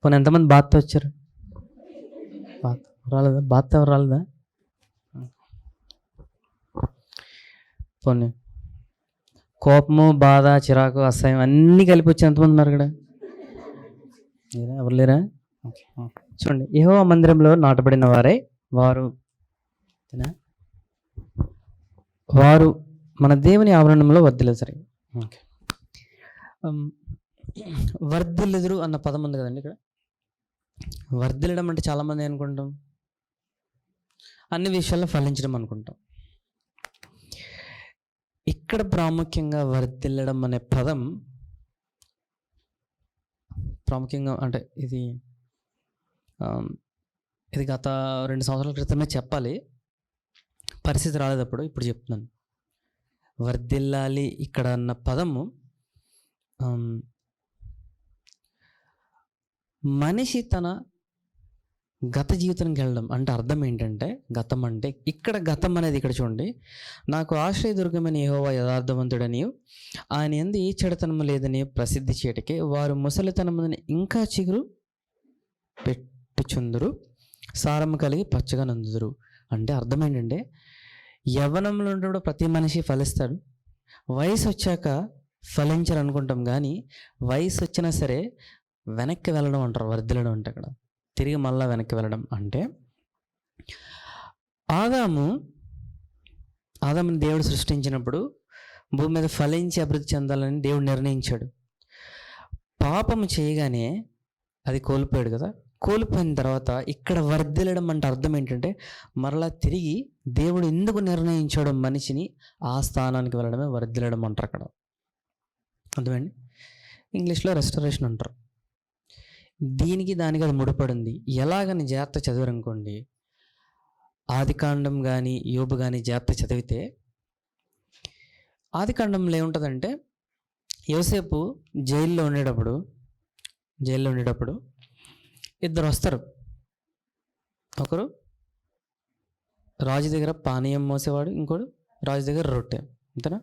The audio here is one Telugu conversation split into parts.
పోనీ ఎంతమంది బాత్తో వచ్చారు? బాత్ రాలేదా? బాత్ ఎవరు రాలేదా? పోనీ కోపము, బాధ, చిరాకు, అసహ్యం అన్నీ కలిపి వచ్చి ఎంతమంది ఉన్నారు ఇక్కడ? లేరా? ఎవరు లేరా? ఓకే. చూడండి, యెహోవా మందిరంలో నాటబడిన వారే వారు మన దేవుని ఆవరణంలో వర్ధిల్లుదురు. సరే, ఓకే. వర్ధిల్లుదురు అన్న పదం ఉంది కదండి ఇక్కడ. వర్ధిల్లడం అంటే చాలామంది అనుకుంటాం అన్ని విషయాల్లో ఫలించడం అనుకుంటాం. ఇక్కడ ప్రాముఖ్యంగా వర్ధిల్లడం అనే పదం ప్రాముఖ్యంగా అంటే ఇది గత 2 సంవత్సరాల క్రితమే చెప్పాలి, పరిస్థితి రాలేదప్పుడు. ఇప్పుడు చెప్తున్నాను. వర్ధిల్లాలి ఇక్కడ అన్న పదము మనిషి తన గత జీవితానికి వెళ్ళడం అంటే అర్థం ఏంటంటే, గతం అంటే ఇక్కడ గతం అనేది ఇక్కడ చూడండి, నాకు ఆశ్రయదుర్గమని యెహోవా యథార్థవంతుడని ఆయన యందు ఏ చెడుతనము లేదని ప్రసిద్ధి చేయటకే వారు ముసలితనముని ఇంకా చిగురు పెట్టుచుందురు, సారము కలిగి పచ్చగా నందుదురు. అంటే అర్థం ఏంటంటే, యవ్వనంలో ఉన్నప్పుడు ప్రతి మనిషి ఫలిస్తాడు, వయసు వచ్చాక ఫలించారు అనుకుంటాం, కానీ వయసు వచ్చినా సరే వెనక్కి వెళ్ళడం అంటారు. వర్ధిల్లడం అంటే అక్కడ తిరిగి మళ్ళీ వెనక్కి వెళ్ళడం అంటే, ఆదాముని దేవుడు సృష్టించినప్పుడు భూమి మీద ఫలించి అభివృద్ధి చెందాలని దేవుడు నిర్ణయించాడు. పాపము చేయగానే అది కోల్పోయాడు కదా. కోల్పోయిన తర్వాత ఇక్కడ వర్ధిల్లడం అంటే అర్థం ఏంటంటే, మరలా తిరిగి దేవుడు ఎందుకు నిర్ణయించాడో మనిషిని ఆ స్థానానికి వెళ్ళడమే వర్ధిల్లడం అంటారు అక్కడ. అర్థమండి? ఇంగ్లీష్లో రెస్టరేషన్ అంటారు. దీనికి దానికి అది ముడిపడింది. ఎలాగని జాగ్రత్త చదివారనుకోండి, ఆదికాండం కానీ యోబు కానీ జాగ్రత్త చదివితే, ఆదికాండంలో ఏముంటుందంటే, యోసేపు జైల్లో ఉండేటప్పుడు ఇద్దరు వస్తారు. ఒకరు రాజు దగ్గర పానీయం మోసేవాడు, ఇంకోడు రాజు దగ్గర రొట్టె. అంతేనా?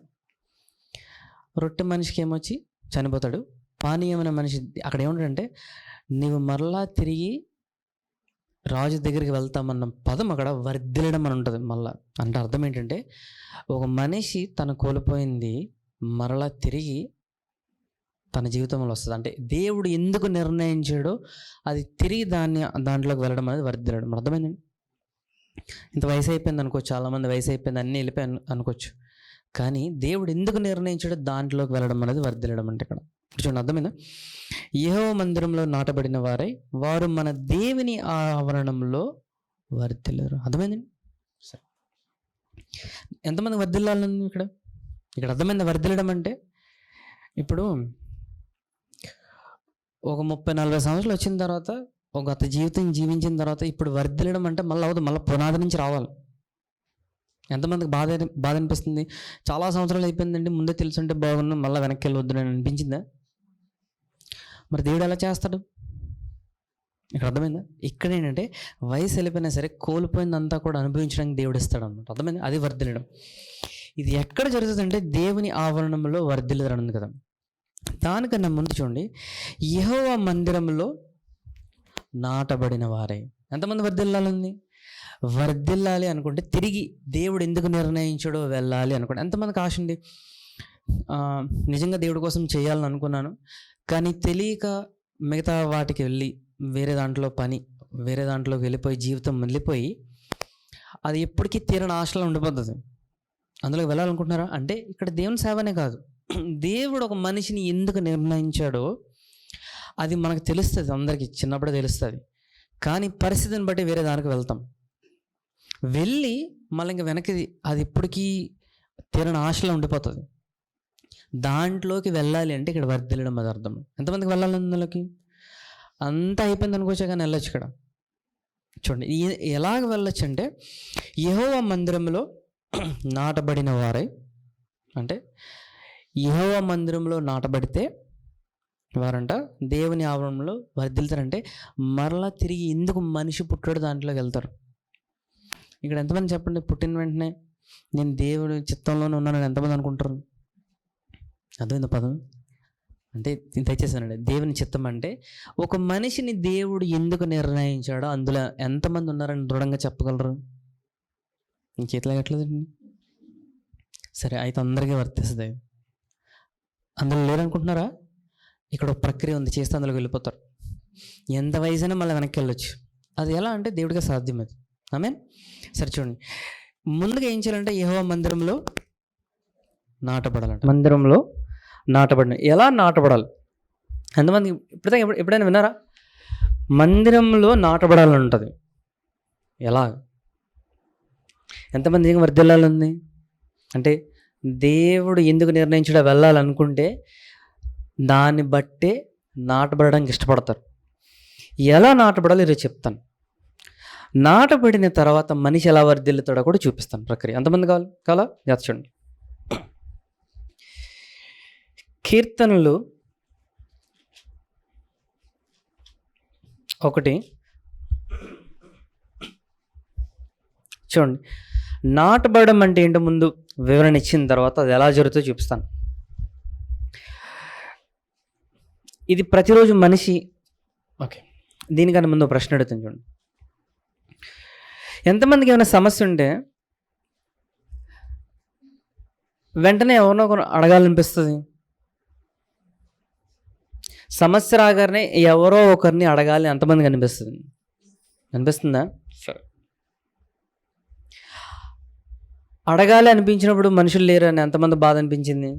రొట్టె మనిషికి ఏమొచ్చి చనిపోతాడు. పానీయం అనే మనిషి అక్కడ ఏముంటాడంటే, నీవు మరలా తిరిగి రాజు దగ్గరికి వెళ్తామన్న పదం అక్కడ వర్ధిల్లడం అని ఉంటుంది. మళ్ళా అంటే అర్థం ఏంటంటే, ఒక మనిషి తను కోల్పోయింది మరలా తిరిగి తన జీవితంలో వస్తుంది. అంటే దేవుడు ఎందుకు నిర్ణయించాడో అది తిరిగి దాంట్లోకి వెళ్ళడం అనేది వర్ధిల్లడం. అర్థమైందండి? ఇంత వయసు అయిపోయింది అనుకోవచ్చు, చాలామంది వయసు అయిపోయింది అన్నీ వెళ్ళిపోయి అనుకోవచ్చు, కానీ దేవుడు ఎందుకు నిర్ణయించాడో దాంట్లోకి వెళ్ళడం అనేది వర్ధిల్లడం అంటే ఇక్కడ. చూడండి, అర్థమైందా? యెహోవా మందిరంలో నాటబడిన వారై వారు మన దేవుని ఆవరణంలో వర్ధిల్లుదురు. అర్థమైందండి? సరే, ఎంతమంది వర్ధిల్లాలని ఇక్కడ అర్థమైంది. వర్ధిల్లడం అంటే ఇప్పుడు ఒక 30-40 సంవత్సరాలు వచ్చిన తర్వాత, ఒక గత జీవితం జీవించిన తర్వాత ఇప్పుడు వర్ధిల్లడం అంటే మళ్ళీ అవదు, మళ్ళీ పునాది నుంచి రావాలి. ఎంతమందికి బాధ అనిపిస్తుంది? చాలా సంవత్సరాలు అయిపోయిందండి, ముందే తెలుసుంటే బాగున్నా, మళ్ళీ వెనక్కి వెళ్ళవద్దు అని అనిపించిందా? మరి దేవుడు ఎలా చేస్తాడు? ఇక్కడ అర్థమైందా? ఇక్కడ ఏంటంటే, వయసు వెళ్ళిపోయినా సరే కోల్పోయిందంతా కూడా అనుభవించడానికి దేవుడు ఇస్తాడు అన్నమాట. అర్థమైంది? అది వర్ధిల్లడం. ఇది ఎక్కడ జరుగుతుందంటే దేవుని ఆవరణంలో వర్ధిల్లుదరు ఉంది కదా. దానికన్నా ముందు చూడండి, యెహోవా మందిరంలో నాటబడిన వారే. ఎంతమంది వర్ధిల్లాలి అనుకుంటే తిరిగి దేవుడు ఎందుకు నిర్ణయించాడో వెళ్ళాలి అనుకోండి. ఎంతమందికి ఆశ ఉంది? నిజంగా దేవుడి కోసం చేయాలని అనుకున్నాను, కానీ తెలియక మిగతా వాటికి వెళ్ళి వేరే దాంట్లోకి వెళ్ళిపోయి జీవితం వెళ్ళిపోయి అది ఎప్పటికీ తీరని ఆశలో ఉండిపోతుంది. అందులోకి వెళ్ళాలనుకుంటున్నారా? అంటే ఇక్కడ దేవుని సేవనే కాదు, దేవుడు ఒక మనిషిని ఎందుకు నిర్ణయించాడో అది మనకు తెలుస్తుంది, అందరికీ చిన్నప్పుడే తెలుస్తుంది. కానీ పరిస్థితిని బట్టి వేరే దానికి వెళ్తాం, వెళ్ళి మళ్ళీ ఇంకా వెనక్కి అది ఇప్పటికీ తీరని ఆశలో ఉండిపోతుంది. దాంట్లోకి వెళ్ళాలి అంటే ఇక్కడ వర్ధిల్లడం అది అర్థం. ఎంతమందికి వెళ్ళాలి అందులోకి? అంతా అయిపోయింది అనుకోవచ్చా, కానీ వెళ్ళొచ్చు. ఇక్కడ చూడండి ఎలాగ వెళ్ళొచ్చు అంటే, యెహోవా మందిరంలో నాటబడిన వారై, అంటే యెహోవా మందిరంలో నాటబడితే వారంట దేవుని ఆవరణంలో వర్ధిల్లుతారంటే మరలా తిరిగి ఎందుకు మనిషి పుట్టాడు దాంట్లోకి వెళ్తారు. ఇక్కడ ఎంతమంది చెప్పండి, పుట్టిన వెంటనే నేను దేవుడి చిత్తంలోనే ఉన్నానని ఎంతమంది అనుకుంటారు? అర్థమైంది పదం? అంటే దయచేసి వినండి. దేవుని చిత్తం అంటే ఒక మనిషిని దేవుడు ఎందుకు నిర్ణయించాడో అందులో ఎంతమంది ఉన్నారని దృఢంగా చెప్పగలరు? ఇంక చేతిలో ఎట్లేదండి. సరే అయితే అందరికీ వర్తిస్తుంది. అందులో లేరనుకుంటున్నారా? ఇక్కడ ఒక ప్రక్రియ ఉంది, చేస్తే అందులోకి వెళ్ళిపోతారు. ఎంత వయసైనా మళ్ళీ వెనక్కి వెళ్ళొచ్చు. అది ఎలా అంటే దేవుడిగా సాధ్యం అది. ఆమేన్. సరే చూడండి, ముందుగా ఏం చేయాలంటే యెహోవా మందిరంలో నాటబడాలంట. మందిరంలో నాటబడిన ఎలా నాటబడాలి? ఎంతమంది ఎప్పుడైనా విన్నారా? మందిరంలో నాటబడాలని ఉంటుంది. ఎలా? ఎంతమంది ఏం వర్ధిల్లాలని అంటే దేవుడు ఎందుకు నిర్ణయించడా వెళ్ళాలనుకుంటే దాన్ని బట్టే నాటబడడానికి ఇష్టపడతారు. ఎలా నాటబడాలో ఈరోజు చెప్తాను. నాటబడిన తర్వాత మనిషి ఎలా వర్ధిల్లుతాడో కూడా చూపిస్తాను ప్రక్రియ. ఎంతమంది కావాలా? చూడండి, కీర్తనలు 1 చూడండి. నాటబడడం అంటే ఏంటో ముందు వివరణ ఇచ్చిన తర్వాత అది ఎలా జరుగుతుందో చూపిస్తాను. ఇది ప్రతిరోజు మనిషి ఓకే. దీనికన్నా ముందు ప్రశ్న అడుగుతుంది చూడండి. ఎంతమందికి ఏమైనా సమస్య ఉంటే వెంటనే ఎవరినో ఒకరు అడగాలనిపిస్తుంది? సమస్య రాగానే ఎవరో ఒకరిని అడగాలి ఎంతమందికి అనిపిస్తుంది? అనిపిస్తుందా? సరే, అడగాలి అనిపించినప్పుడు మనుషులు లేరు అని ఎంతమంది బాధ అనిపించింది?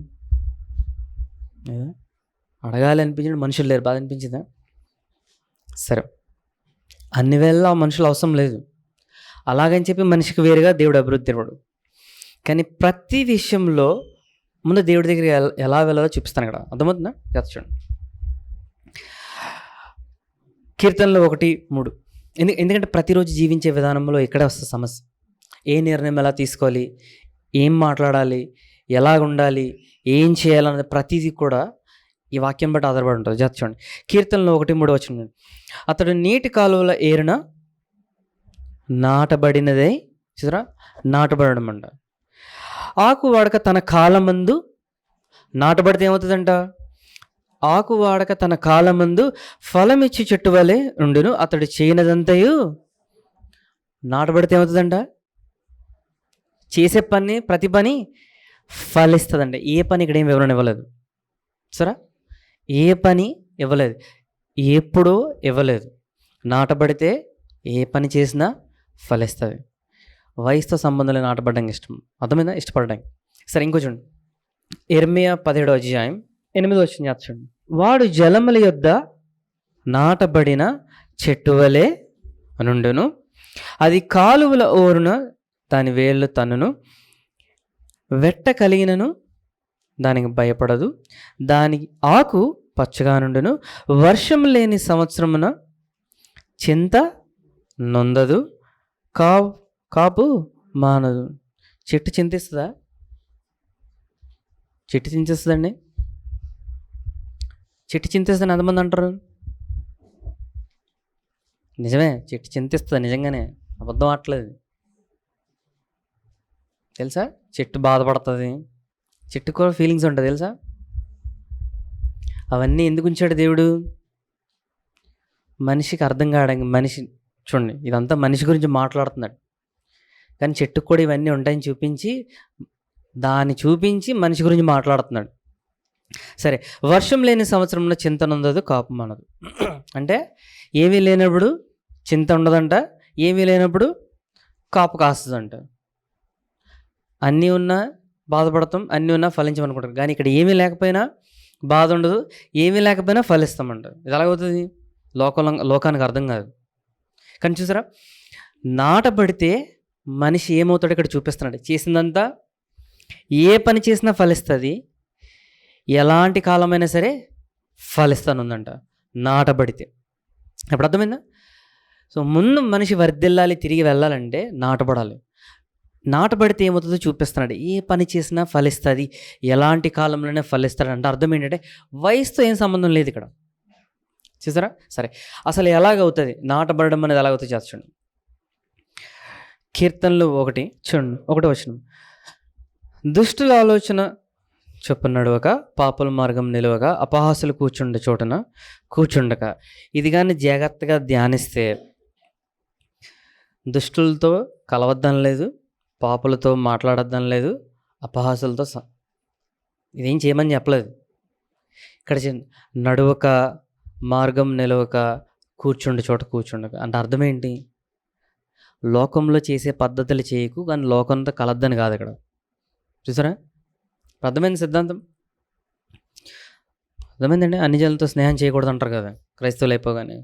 అడగాలి అనిపించినప్పుడు మనుషులు లేరు, బాధ అనిపించిందా? సరే, అన్ని వేళ మనుషులు అవసరం లేదు, అలాగని చెప్పి మనిషికి వేరుగా దేవుడు అభివృద్ధి ఇవ్వడు. కానీ ప్రతి విషయంలో ముందు దేవుడి దగ్గరికి ఎలా వెళ్ళాలో చూపిస్తాను ఇక్కడ. అర్థమవుతుందా? చూడండి, కీర్తనలు 1:3. ఎందుకంటే ప్రతిరోజు జీవించే విధానంలో ఇక్కడే వస్తుంది సమస్య. ఏ నిర్ణయం ఎలా తీసుకోవాలి, ఏం మాట్లాడాలి, ఎలాగ ఉండాలి, ఏం చేయాలన్నది ప్రతిదీ కూడా ఈ వాక్యం బట్టి ఆధారపడి ఉంటుంది. చూడండి, కీర్తనలు 1:3 వచ్చింది. అతడు నీటి కాలువల ఏరున నాటబడినదే. చూసారా, నాటబడడం అంట. ఆకు వాడక తన కాలమందు నాటబడితే ఏమవుతుందంట? ఆకు వాడక తన కాలమందు ఫలమిచ్చి చెట్టు వలె ఉండును. అతడు చేయనదంతయు నాటబడితే ఏమవుతుందంట? చేసే పని ప్రతి పని ఫలిస్తుందండి. ఏ పని ఇక్కడ ఏం వివరణ ఇవ్వలేదు. సరే, ఏ పని ఇవ్వలేదు, ఎప్పుడూ ఇవ్వలేదు. నాటబడితే ఏ పని చేసినా ఫలిస్తుంది. వయసుతో సంబంధం నాటబడడానికి ఇష్టం. అర్థమైందా? ఇష్టపడడానికి. సరే, ఇంకో చూడండి, యెర్మీయా 17:8 చూడండి. వాడు జలముల యొద్ద నాటబడిన చెట్టు వలె నుండును, అది కాలువల ఓరున దాని వేళ్ళు తన్నును, వెట్ట కలిగినను దానికి భయపడదు, దాని ఆకు పచ్చగా నుండును, వర్షం లేని సంవత్సరమున చింత నొందదు, కాపు మానదు. చెట్టు చింతిస్తుందా? చెట్టు చింతిస్తుందండి. చెట్టు చింతిస్తుందని ఎంతమంది అంటారు? నిజమే, చెట్టు చింతిస్తుంది నిజంగానే, అబద్ధం ఆటలేదు. తెలుసా? చెట్టు బాధపడుతుంది, చెట్టుకు కూడా ఫీలింగ్స్ ఉంటుంది తెలుసా? అవన్నీ ఎందుకు ఉంచాడు దేవుడు? మనిషికి అర్థం కావడానికి. మనిషి చూడండి, ఇదంతా మనిషి గురించి మాట్లాడుతున్నాడు, కానీ చెట్టుకు కూడా ఇవన్నీ ఉంటాయని చూపించి మనిషి గురించి మాట్లాడుతున్నాడు. సరే, వర్షం లేని సంవత్సరంలో చింత ఉండదు, కాపు మనదు. అంటే ఏమీ లేనప్పుడు చింత ఉండదంట, ఏమీ లేనప్పుడు కాపు కాస్తుందంట. అన్నీ ఉన్నా బాధపడతాం, అన్నీ ఉన్నా ఫలించమనుకుంటాం. కానీ ఇక్కడ ఏమీ లేకపోయినా బాధ ఉండదు, ఏమీ లేకపోయినా ఫలిస్తామంట. ఇది ఎలాగవుతుంది? లోకానికి అర్థం కాదు. కానీ చూసారా, నాటబడితే మనిషి ఏమవుతాడో ఇక్కడ చూపిస్తున్నాడు. చేసిందంతా ఏ పని చేసినా ఫలిస్తుంది, ఎలాంటి కాలమైనా సరే ఫలిస్తానుందంట నాటబడితే. ఇప్పుడు అర్థమైందా? సో ముందు మనిషి వర్ధిల్లాలి, తిరిగి వెళ్ళాలంటే నాటబడాలి. నాటబడితే ఏమవుతుందో చూపిస్తున్నాడు. ఏ పని చేసినా ఫలిస్తుంది, ఎలాంటి కాలంలోనే ఫలిస్తాడు. అంటే అర్థం ఏంటంటే వయసుతో ఏం సంబంధం లేదు ఇక్కడ. చూసారా? సరే, అసలు ఎలాగవుతుంది నాటబడడం అనేది? ఎలాగవుతుంది చూడండి. కీర్తనలు 1 చూడండి, 1 వచనం. దుష్టుల ఆలోచన చొప్పున నడవక, పాపుల మార్గం నిలవగా, అపహాసులు కూర్చుండే చోటన కూర్చుండక. ఇది కానీ జాగ్రత్తగా ధ్యానిస్తే దుష్టులతో కలవద్దని లేదు, పాపులతో మాట్లాడొద్దని లేదు, అపహాసులతో ఇదేం చేయమని చెప్పలేదు. ఇక్కడ నడువక, మార్గం నిలవక, కూర్చుండే చోట కూర్చుండక అంటే అర్థం ఏంటి? లోకంలో చేసే పద్ధతులు చేయకు, కానీ లోకంతో కలద్దని కాదు ఇక్కడ. చూసారా? అర్థమైంది సిద్ధాంతం? అర్థమైందండి? అన్ని జనులతో స్నేహం చేయకూడదు అంటారు కదా క్రైస్తవులు అయిపోగానే.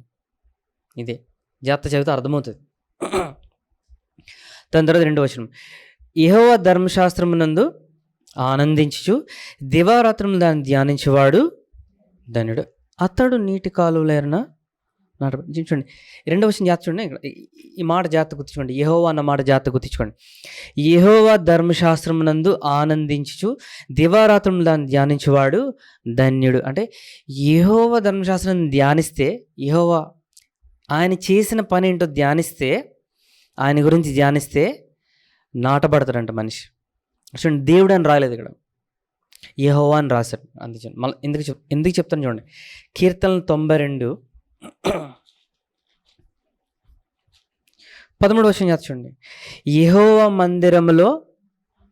ఇదే జాగ్రత్త చదివితే అర్థమవుతుంది. దాని తర్వాత 2వ వచనం, యెహోవా ధర్మశాస్త్రమునందు ఆనందించుచు దివారాత్రములు దాన్ని ధ్యానించేవాడు ధన్యుడు, అతడు నీటి కాలువలేరన చూడండి. 2వ వచనం జాగ్రత్త చూడండి. ఇక్కడ ఈ మాట జాగ్రత్త గుర్తించుకోండి. యెహోవా అన్న మాట జాగ్రత్త గుర్తించుకోండి. యెహోవా ధర్మశాస్త్రమునందు ఆనందించుచు దివారాత్రములు దాన్ని ధ్యానించేవాడు ధన్యుడు. అంటే యెహోవా ధర్మశాస్త్రాన్ని ధ్యానిస్తే, యెహోవా ఆయన చేసిన పని ఏంటో ధ్యానిస్తే, ఆయన గురించి ధ్యానిస్తే నాటబడతాడంట మనిషి. చూడండి, దేవుడు అని రాలేదు ఇక్కడ, యెహోవా అని రాశాడు. అందుచండి మళ్ళీ ఎందుకు చెప్తాను చూడండి. కీర్తనలు 92:13 వచనం చూడండి. యెహోవా మందిరములో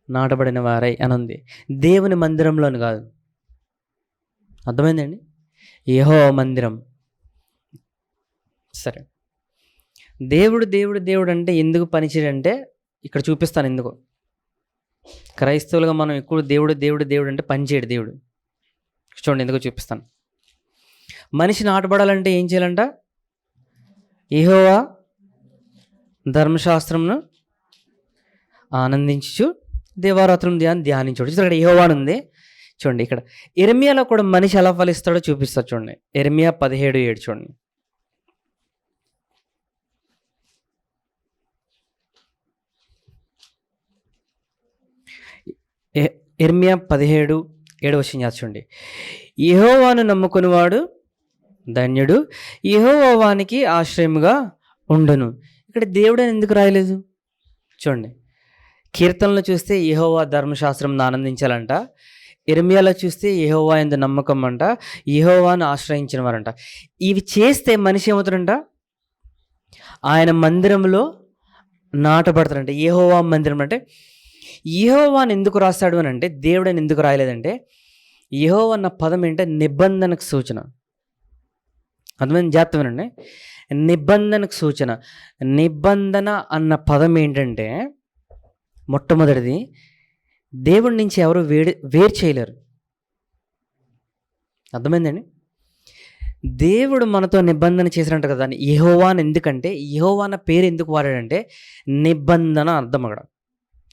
నాటబడిన వారై అని ఉంది. దేవుని మందిరంలోని కాదు. అర్థమైందండి? యెహోవా మందిరం. సరే, దేవుడు దేవుడు దేవుడు అంటే ఎందుకు పనిచేయడంటే ఇక్కడ చూపిస్తాను ఎందుకు. క్రైస్తవులుగా మనం ఎక్కువ దేవుడు దేవుడు దేవుడు అంటే పనిచేయడు దేవుడు. చూడండి ఎందుకు చూపిస్తాను. మనిషి నాటబడాలంటే ఏం చేయాలంట? యెహోవా ధర్మశాస్త్రమును ఆనందించు దివారాత్రం ధ్యానించు. ఇక్కడ యెహోవా అని ఉంది. చూడండి, ఇక్కడ ఇర్మియాలో కూడా మనిషి ఎలా ఫలిస్తాడో చూపిస్తాడు. చూడండి, ఇర్మియా 17:7 చూడండి. ఇర్మియా 17:7 వచనం చూడండి. యెహోవాను నమ్ముకునివాడు ధన్యుడు, యెహోవా వానికి ఆశ్రయముగా ఉండును. ఇక్కడ దేవుడు అని ఎందుకు రాయలేదు? చూడండి, కీర్తనలో చూస్తే యెహోవా ధర్మశాస్త్రం ఆనందించాలంట, ఇర్మియాలో చూస్తే యెహోవా యందు నమ్మకం అంట, యెహోవాను ఆశ్రయించిన వారంట. ఇవి చేస్తే మనిషి ఏమవుతాడంట? ఆయన మందిరంలో నాటబడతాడంట. యెహోవా మందిరం అంటే యెహోవాని ఎందుకు రాస్తాడు అని అంటే, దేవుడని ఎందుకు రాయలేదంటే, యెహోవా అన్న పదం ఏంటంటే నిబంధనకు సూచన. అర్థమైన జాగ్రత్తమేనండి, నిబంధనకు సూచన. నిబంధన అన్న పదం ఏంటంటే మొట్టమొదటిది దేవుడి నుంచి ఎవరు వేరు చేయలేరు. అర్థమైందండి? దేవుడు మనతో నిబంధన చేసినట్టు కదా. యెహోవా అని ఎందుకంటే, యెహోవా అన్న పేరు ఎందుకు వాడాడంటే నిబంధన అర్థం అక్కడ.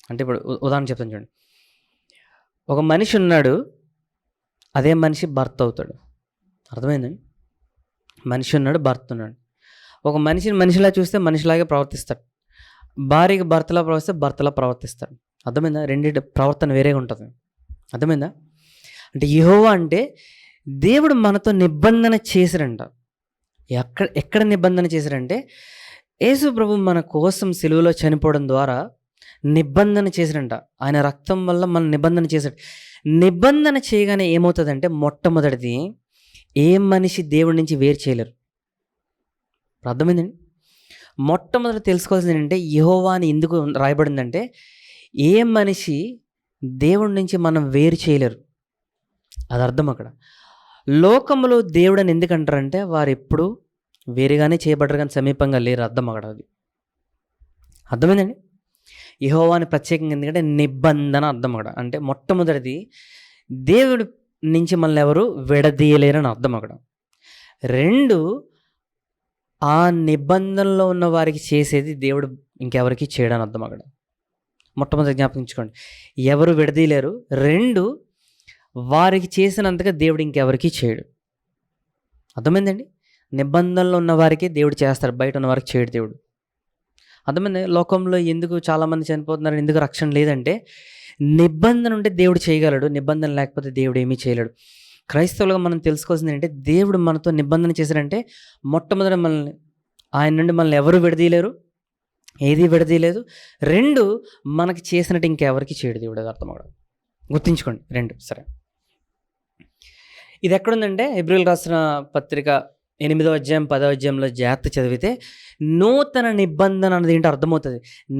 అంటే ఇప్పుడు ఉదాహరణ చెప్తాను చూడండి. ఒక మనిషి ఉన్నాడు, అదే మనిషి భర్త అవుతాడు. అర్థమైందండి? మనిషి ఉన్నాడు, భర్త ఉన్నాడు. ఒక మనిషిని మనిషిలా చూస్తే మనిషిలాగే ప్రవర్తిస్తాడు, భార్యకి భర్తలా ప్రవర్తిస్తే భర్తలా ప్రవర్తిస్తాడు. అర్థమైందా? రెండింటి ప్రవర్తన వేరేగా ఉంటుంది. అర్థమైందా? అంటే యెహోవా అంటే దేవుడు మనతో నిబంధన చేశారంట. ఎక్కడ నిబంధన చేశారంటే, యేసు ప్రభు మన కోసం సిలువలో చనిపోవడం ద్వారా నిబంధన చేశారంట. ఆయన రక్తం వల్ల మన నిబంధన చేశాడు. నిబంధన చేయగానే ఏమవుతుందంటే, మొట్టమొదటిది ఏ మనిషి దేవుడి నుంచి వేరు చేయలేరు. అర్థమైందండి? మొట్టమొదటి తెలుసుకోవాల్సింది ఏంటంటే, యెహోవా అని ఎందుకు రాయబడిందంటే, ఏ మనిషి దేవుడి నుంచి మనం వేరు చేయలేరు. అది అర్థం అక్కడ. లోకంలో దేవుడు అని ఎందుకు అంటారంటే, వారు ఎప్పుడు వేరుగానే చేయబడ్డారు కానీ సమీపంగా లేరు. అర్థం అక్కడ. అది అర్థమైందండి? యెహోవాని ప్రత్యేకంగా ఎందుకంటే నిబంధన అర్థం అక్కడ. అంటే మొట్టమొదటిది దేవుడి నుంచి మనల్ని ఎవరు విడదీయలేరని అర్థం అక్కడ. 2, ఆ నిబంధనలో ఉన్న వారికి చేసేది దేవుడు ఇంకెవరికి చేయడని అర్థం అక్కడ. మొట్టమొదటి జ్ఞాపకించుకోండి, ఎవరు విడదీయలేరు. 2, వారికి చేసినంతగా దేవుడు ఇంకెవరికి చేయడు. అర్థమైందండి? నిబంధనలో ఉన్న వారికి దేవుడు చేస్తాడు, బయట ఉన్న వారికి చేయడు దేవుడు. అర్థమైంది? లోకంలో ఎందుకు చాలామంది చనిపోతున్నారు, ఎందుకు రక్షణ లేదంటే, నిబంధన ఉంటే దేవుడు చేయగలడు, నిబంధన లేకపోతే దేవుడు ఏమీ చేయలేడు. క్రైస్తవులుగా మనం తెలుసుకోవాల్సింది ఏంటంటే, దేవుడు మనతో నిబంధన చేశాడంటే మొట్టమొదటి మనల్ని ఆయన నుండి మనల్ని ఎవరు విడదీయలేరు, ఏది విడదీయలేదు. 2, మనకి చేసినట్టు ఇంకెవరికి చేయడు దేవుడు. అది అర్థం అవడం గుర్తుంచుకోండి. 2 సరే. ఇది ఎక్కడుందంటే హెబ్రీయులకు రాసిన పత్రిక 8వ అధ్యాయం 10వ అధ్యాయంలో జాగ్రత్త చదివితే నూతన నిబంధన అనేది ఏంటో అర్థమవుతుంది.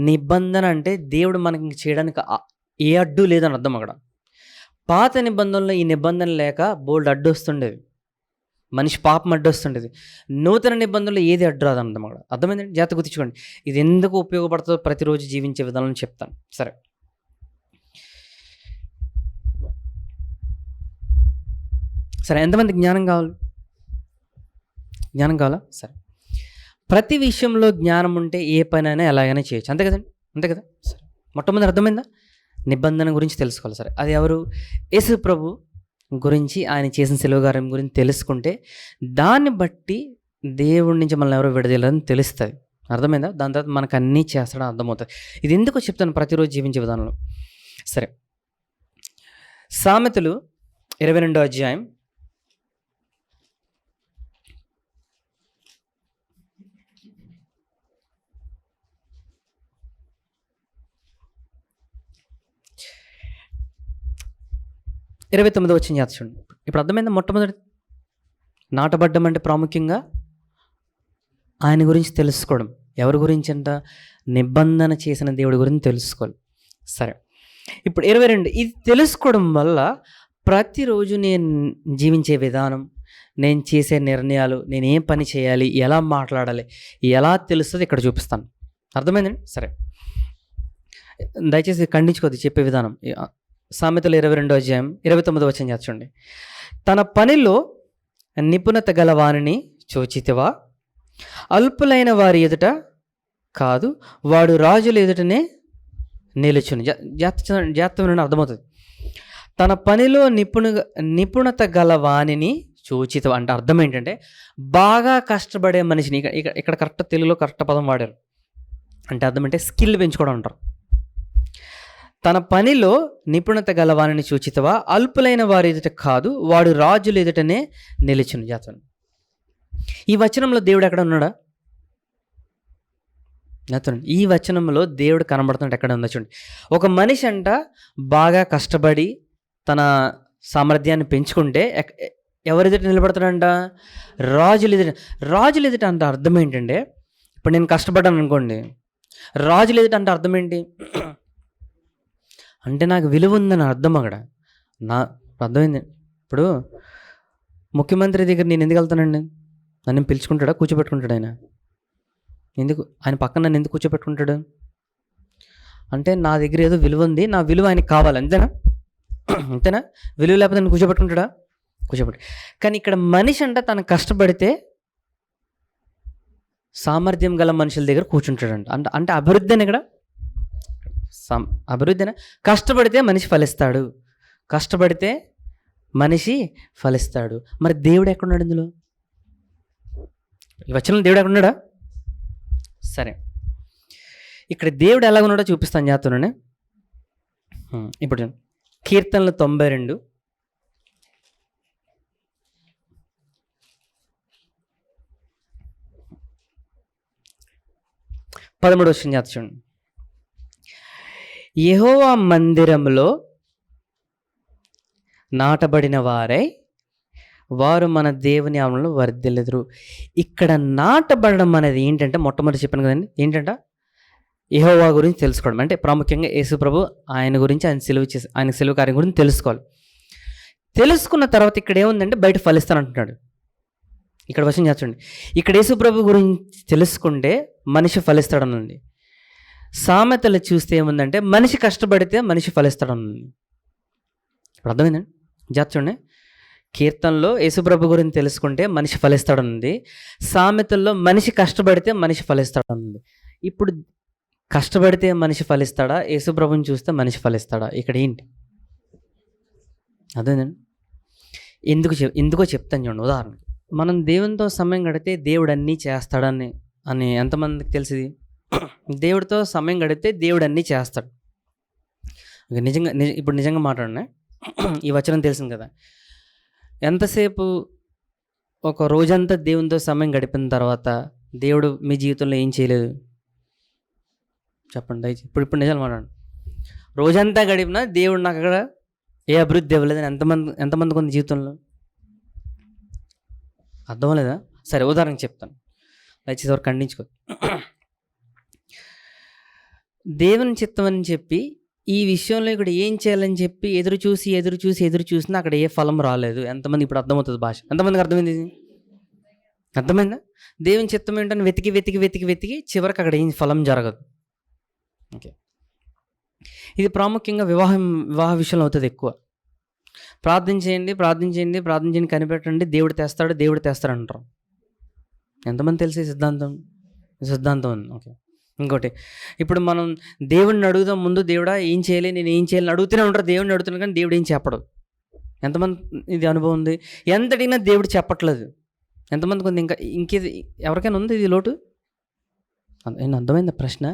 నిబంధన అంటే దేవుడు మనకి ఇంక చేయడానికి ఏ అడ్డు లేదని అర్థం అక్కడ. పాత నిబంధనలో ఈ నిబంధన లేక బోల్డ్ అడ్డు వస్తుండేది, మనిషి పాపం అడ్డు వస్తుండేది. నూతన నిబంధనలో ఏది అడ్డు రాదు అర్థం అక్కడ. అర్థమైందండి? జాగ్రత్త గుర్తుంచుకోండి. ఇది ఎందుకు ఉపయోగపడుతుందో ప్రతిరోజు జీవించే విధానం చెప్తాను. సరే, సరే ఎంతమందికి జ్ఞానం కావాలి? జ్ఞానం కావాలా? సరే, ప్రతి విషయంలో జ్ఞానం ఉంటే ఏ పనైనా ఎలాగైనా చేయొచ్చు, అంతే కదండి? అంతే కదా? సరే, మొట్టమొదటి అర్థమైందా? నిబంధన గురించి తెలుసుకోవాలి. సరే, అది ఎవరు? యేసు ప్రభు గురించి, ఆయన చేసిన సెలవు కార్యం గురించి తెలుసుకుంటే దాన్ని బట్టి దేవుడి నుంచి మనల్ని ఎవరో విడదీయాలని తెలుస్తుంది. అర్థమైందా? దాని తర్వాత మనకు అన్నీ చేస్తాడని అర్థమవుతుంది. ఇది ఎందుకు చెప్తాను ప్రతిరోజు జీవించే విధానంలో. సరే, సామెతలు 22వ అధ్యాయం 29వ వచనం చూడండి. ఇప్పుడు అర్థమైందా? మొట్టమొదటి నాటబడ్డం అంటే ప్రాముఖ్యంగా ఆయన గురించి తెలుసుకోవడం. ఎవరి గురించి అంట? నిబంధన చేసిన దేవుడి గురించి తెలుసుకోవాలి. సరే, ఇప్పుడు 22 ఇది తెలుసుకోవడం వల్ల ప్రతిరోజు నేను జీవించే విధానం, నేను చేసే నిర్ణయాలు, నేను ఏం పని చేయాలి, ఎలా మాట్లాడాలి, ఎలా తెలుస్తుంది ఇక్కడ చూపిస్తాను. అర్థమైందండి? సరే, దయచేసి ఖండించుకోవద్దు చెప్పే విధానం. సామెతలు 22వ అధ్యాయం 29వ వచనం చూడండి. తన పనిలో నిపుణత గల వారిని చూచితివా? అల్పులైన వారి ఎదుట కాదు, వాడు రాజుల ఎదుటనే నిలుచును. జాగ్రత్తగా అర్థమవుతుంది. తన పనిలో నిపుణత గల వాణిని చూచితివా అంటే అర్థం ఏంటంటే బాగా కష్టపడే మనిషిని. ఇక్కడ కరెక్ట్ తెలుగులో కరెక్ట్ పదం వాడారు. అంటే అర్థం అంటే స్కిల్ పెంచుకోవడం అంటారు. తన పనిలో నిపుణత గలవాని చూచితవా? అల్పులైన వారి ఎదుట కాదు, వాడు రాజుల ఎదుటనే నిలిచును. జాతను ఈ వచనంలో దేవుడు ఎక్కడ ఉన్నాడా? జాతను ఈ వచనంలో దేవుడు కనబడుతున్నాడు ఎక్కడ ఉందో చూడండి. ఒక మనిషి అంట బాగా కష్టపడి తన సామర్థ్యాన్ని పెంచుకుంటే ఎవరి ఎదుట నిలబడతాడంట? రాజుల ఎదుట. రాజుల ఎదుట అంటే అర్థం ఏంటంటే, ఇప్పుడు నేను కష్టపడ్డాను అనుకోండి, రాజుల ఎదుట అంటే అర్థం ఏంటి అంటే నాకు విలువ ఉందని అర్థం. అక్కడ నా అర్థమైంది. ఇప్పుడు ముఖ్యమంత్రి దగ్గర నేను ఎందుకు వెళ్తానండి? నన్ను పిలుచుకుంటాడా? కూర్చోబెట్టుకుంటాడు ఆయన? ఎందుకు ఆయన పక్కన నన్ను ఎందుకు కూర్చోబెట్టుకుంటాడు? అంటే నా దగ్గర ఏదో విలువ ఉంది, నా విలువ ఆయనకి కావాలి, అంతేనా? అంతేనా? విలువ లేకపోతే నన్ను కూర్చోబెట్టుకుంటాడా? కూర్చోబెట్టు. కానీ ఇక్కడ మనిషి అంట తను కష్టపడితే సామర్థ్యం గల మనుషుల దగ్గర కూర్చుంటాడంట. అంటే అభివృద్ధి అని ఇక్కడ అభివృద్ధి. కష్టపడితే మనిషి ఫలిస్తాడు, కష్టపడితే మనిషి ఫలిస్తాడు. మరి దేవుడు ఎక్కడున్నాడు ఇందులో? ఈ వచనంలో దేవుడు ఎక్కడున్నాడా? సరే, ఇక్కడ దేవుడు ఎలా ఉన్నాడో చూపిస్తాను చేస్తున్నానే. ఇప్పుడు కీర్తనలు 92 13వ వచనం చూడండి. యెహోవా మందిరంలో నాటబడిన వారై వారు మన దేవుని ఆవరణలో వర్ధిల్లుదురు. ఇక్కడ నాటబడడం అనేది ఏంటంటే, మొట్టమొదటి చెప్పాను కదండి, ఏంటంట? యెహోవా గురించి తెలుసుకోవడం. అంటే ప్రాముఖ్యంగా యేసు ప్రభు ఆయన గురించి, ఆయన సెలవు కార్యం గురించి తెలుసుకోవాలి. తెలుసుకున్న తర్వాత ఇక్కడ ఏముందంటే బయట ఫలిస్తానంటున్నాడు. ఇక్కడ వచనం చూడండి. ఇక్కడ యేసు ప్రభు గురించి తెలుసుకుంటే మనిషి ఫలిస్తాడనుంది. సామెతలు చూస్తే ఏముందంటే మనిషి కష్టపడితే మనిషి ఫలిస్తాడనుంది. ఇప్పుడు అర్థమైందండి? జాగ్రత్త చూడండి. కీర్తనలో యేసుప్రభు గురించి తెలుసుకుంటే మనిషి ఫలిస్తాడనుంది. సామెతల్లో మనిషి కష్టపడితే మనిషి ఫలిస్తాడనుంది. ఇప్పుడు కష్టపడితే మనిషి ఫలిస్తాడా? యేసుప్రభుని చూస్తే మనిషి ఫలిస్తాడా? ఇక్కడ ఏంటి అదేనండి? ఎందుకో చెప్తాను చూడండి. ఉదాహరణకి మనం దేవునితో సమయం గడితే దేవుడు అన్నీ చేస్తాడని ఎంతమందికి తెలిసింది? దేవుడితో సమయం గడిపితే దేవుడు అన్నీ చేస్తాడు. ఇప్పుడు నిజంగా మాట్లాడినా ఈ వచనం తెలిసింది కదా. ఎంతసేపు ఒక రోజంతా దేవునితో సమయం గడిపిన తర్వాత దేవుడు మీ జీవితంలో ఏం చేయలేదు చెప్పండి దయచేసి. ఇప్పుడు నిజాలు మాట్లాడండి. రోజంతా గడిపినా దేవుడు నాకు అక్కడ ఏ అభివృద్ధి ఇవ్వలేదని ఎంతమందికి ఉంది జీవితంలో? అర్థం లేదా? సరే ఉదాహరణకు చెప్తాను, దయచేసి ఎవరు ఖండించుకో. దేవుని చిత్తం అని చెప్పి ఈ విషయంలో ఇక్కడ ఏం చేయాలని చెప్పి ఎదురు చూసినా అక్కడ ఏ ఫలం రాలేదు. ఎంతమంది ఇప్పుడు అర్థమవుతుంది భాష? ఎంతమందికి అర్థమైంది? అర్థమైందా? దేవుని చిత్తం ఏంటని వెతికి చివరికి అక్కడ ఏం ఫలం జరగదు. ఓకే, ఇది ప్రాముఖ్యంగా వివాహ విషయంలో అవుతుంది ఎక్కువ. ప్రార్థన చేయండి కనిపెట్టండి, దేవుడు తెస్తాడు అంటారు. ఎంతమంది తెలిసే సిద్ధాంతం ఉంది. ఓకే, ఇంకోటి, ఇప్పుడు మనం దేవుడిని అడుగుదాం ముందు, దేవుడా ఏం చేయాలి, నేను ఏం చేయాలని అడుగుతూనే ఉంటారు. దేవుడిని అడుగుతున్నాను కానీ దేవుడు ఏం చెప్పడు. ఎంతమంది ఇది అనుభవం ఉంది? ఎంత అడిగినా దేవుడు చెప్పట్లేదు. ఎంతమందికి ఉంది? ఇంకేది ఎవరికైనా ఉంది ఇది లోటు? అర్థమైందా ప్రశ్న?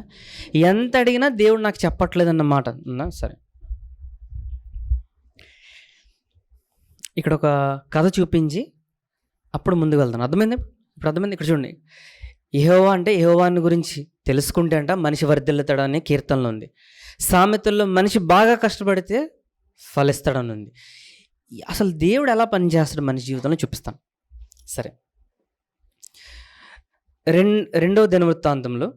ఎంత అడిగినా దేవుడు నాకు చెప్పట్లేదు అన్నమాట. సరే, ఇక్కడ ఒక కథ చూపించి అప్పుడు ముందుకు వెళ్తాను. అర్థమైంది? ఇప్పుడు అర్థమైంది. ఇక్కడ చూడండి, యెహోవా అంటే యెహోవాని గురించి తెలుసుకుంటే అంట మనిషి వర్ధిల్లుతాడు అనే కీర్తనలో ఉంది. సామెతల్లో మనిషి బాగా కష్టపడితే ఫలిస్తాడని ఉంది. అసలు దేవుడు ఎలా పనిచేస్తాడు మనిషి జీవితంలో చూపిస్తాను. సరే, రెండవ దినవృత్తాంతంలో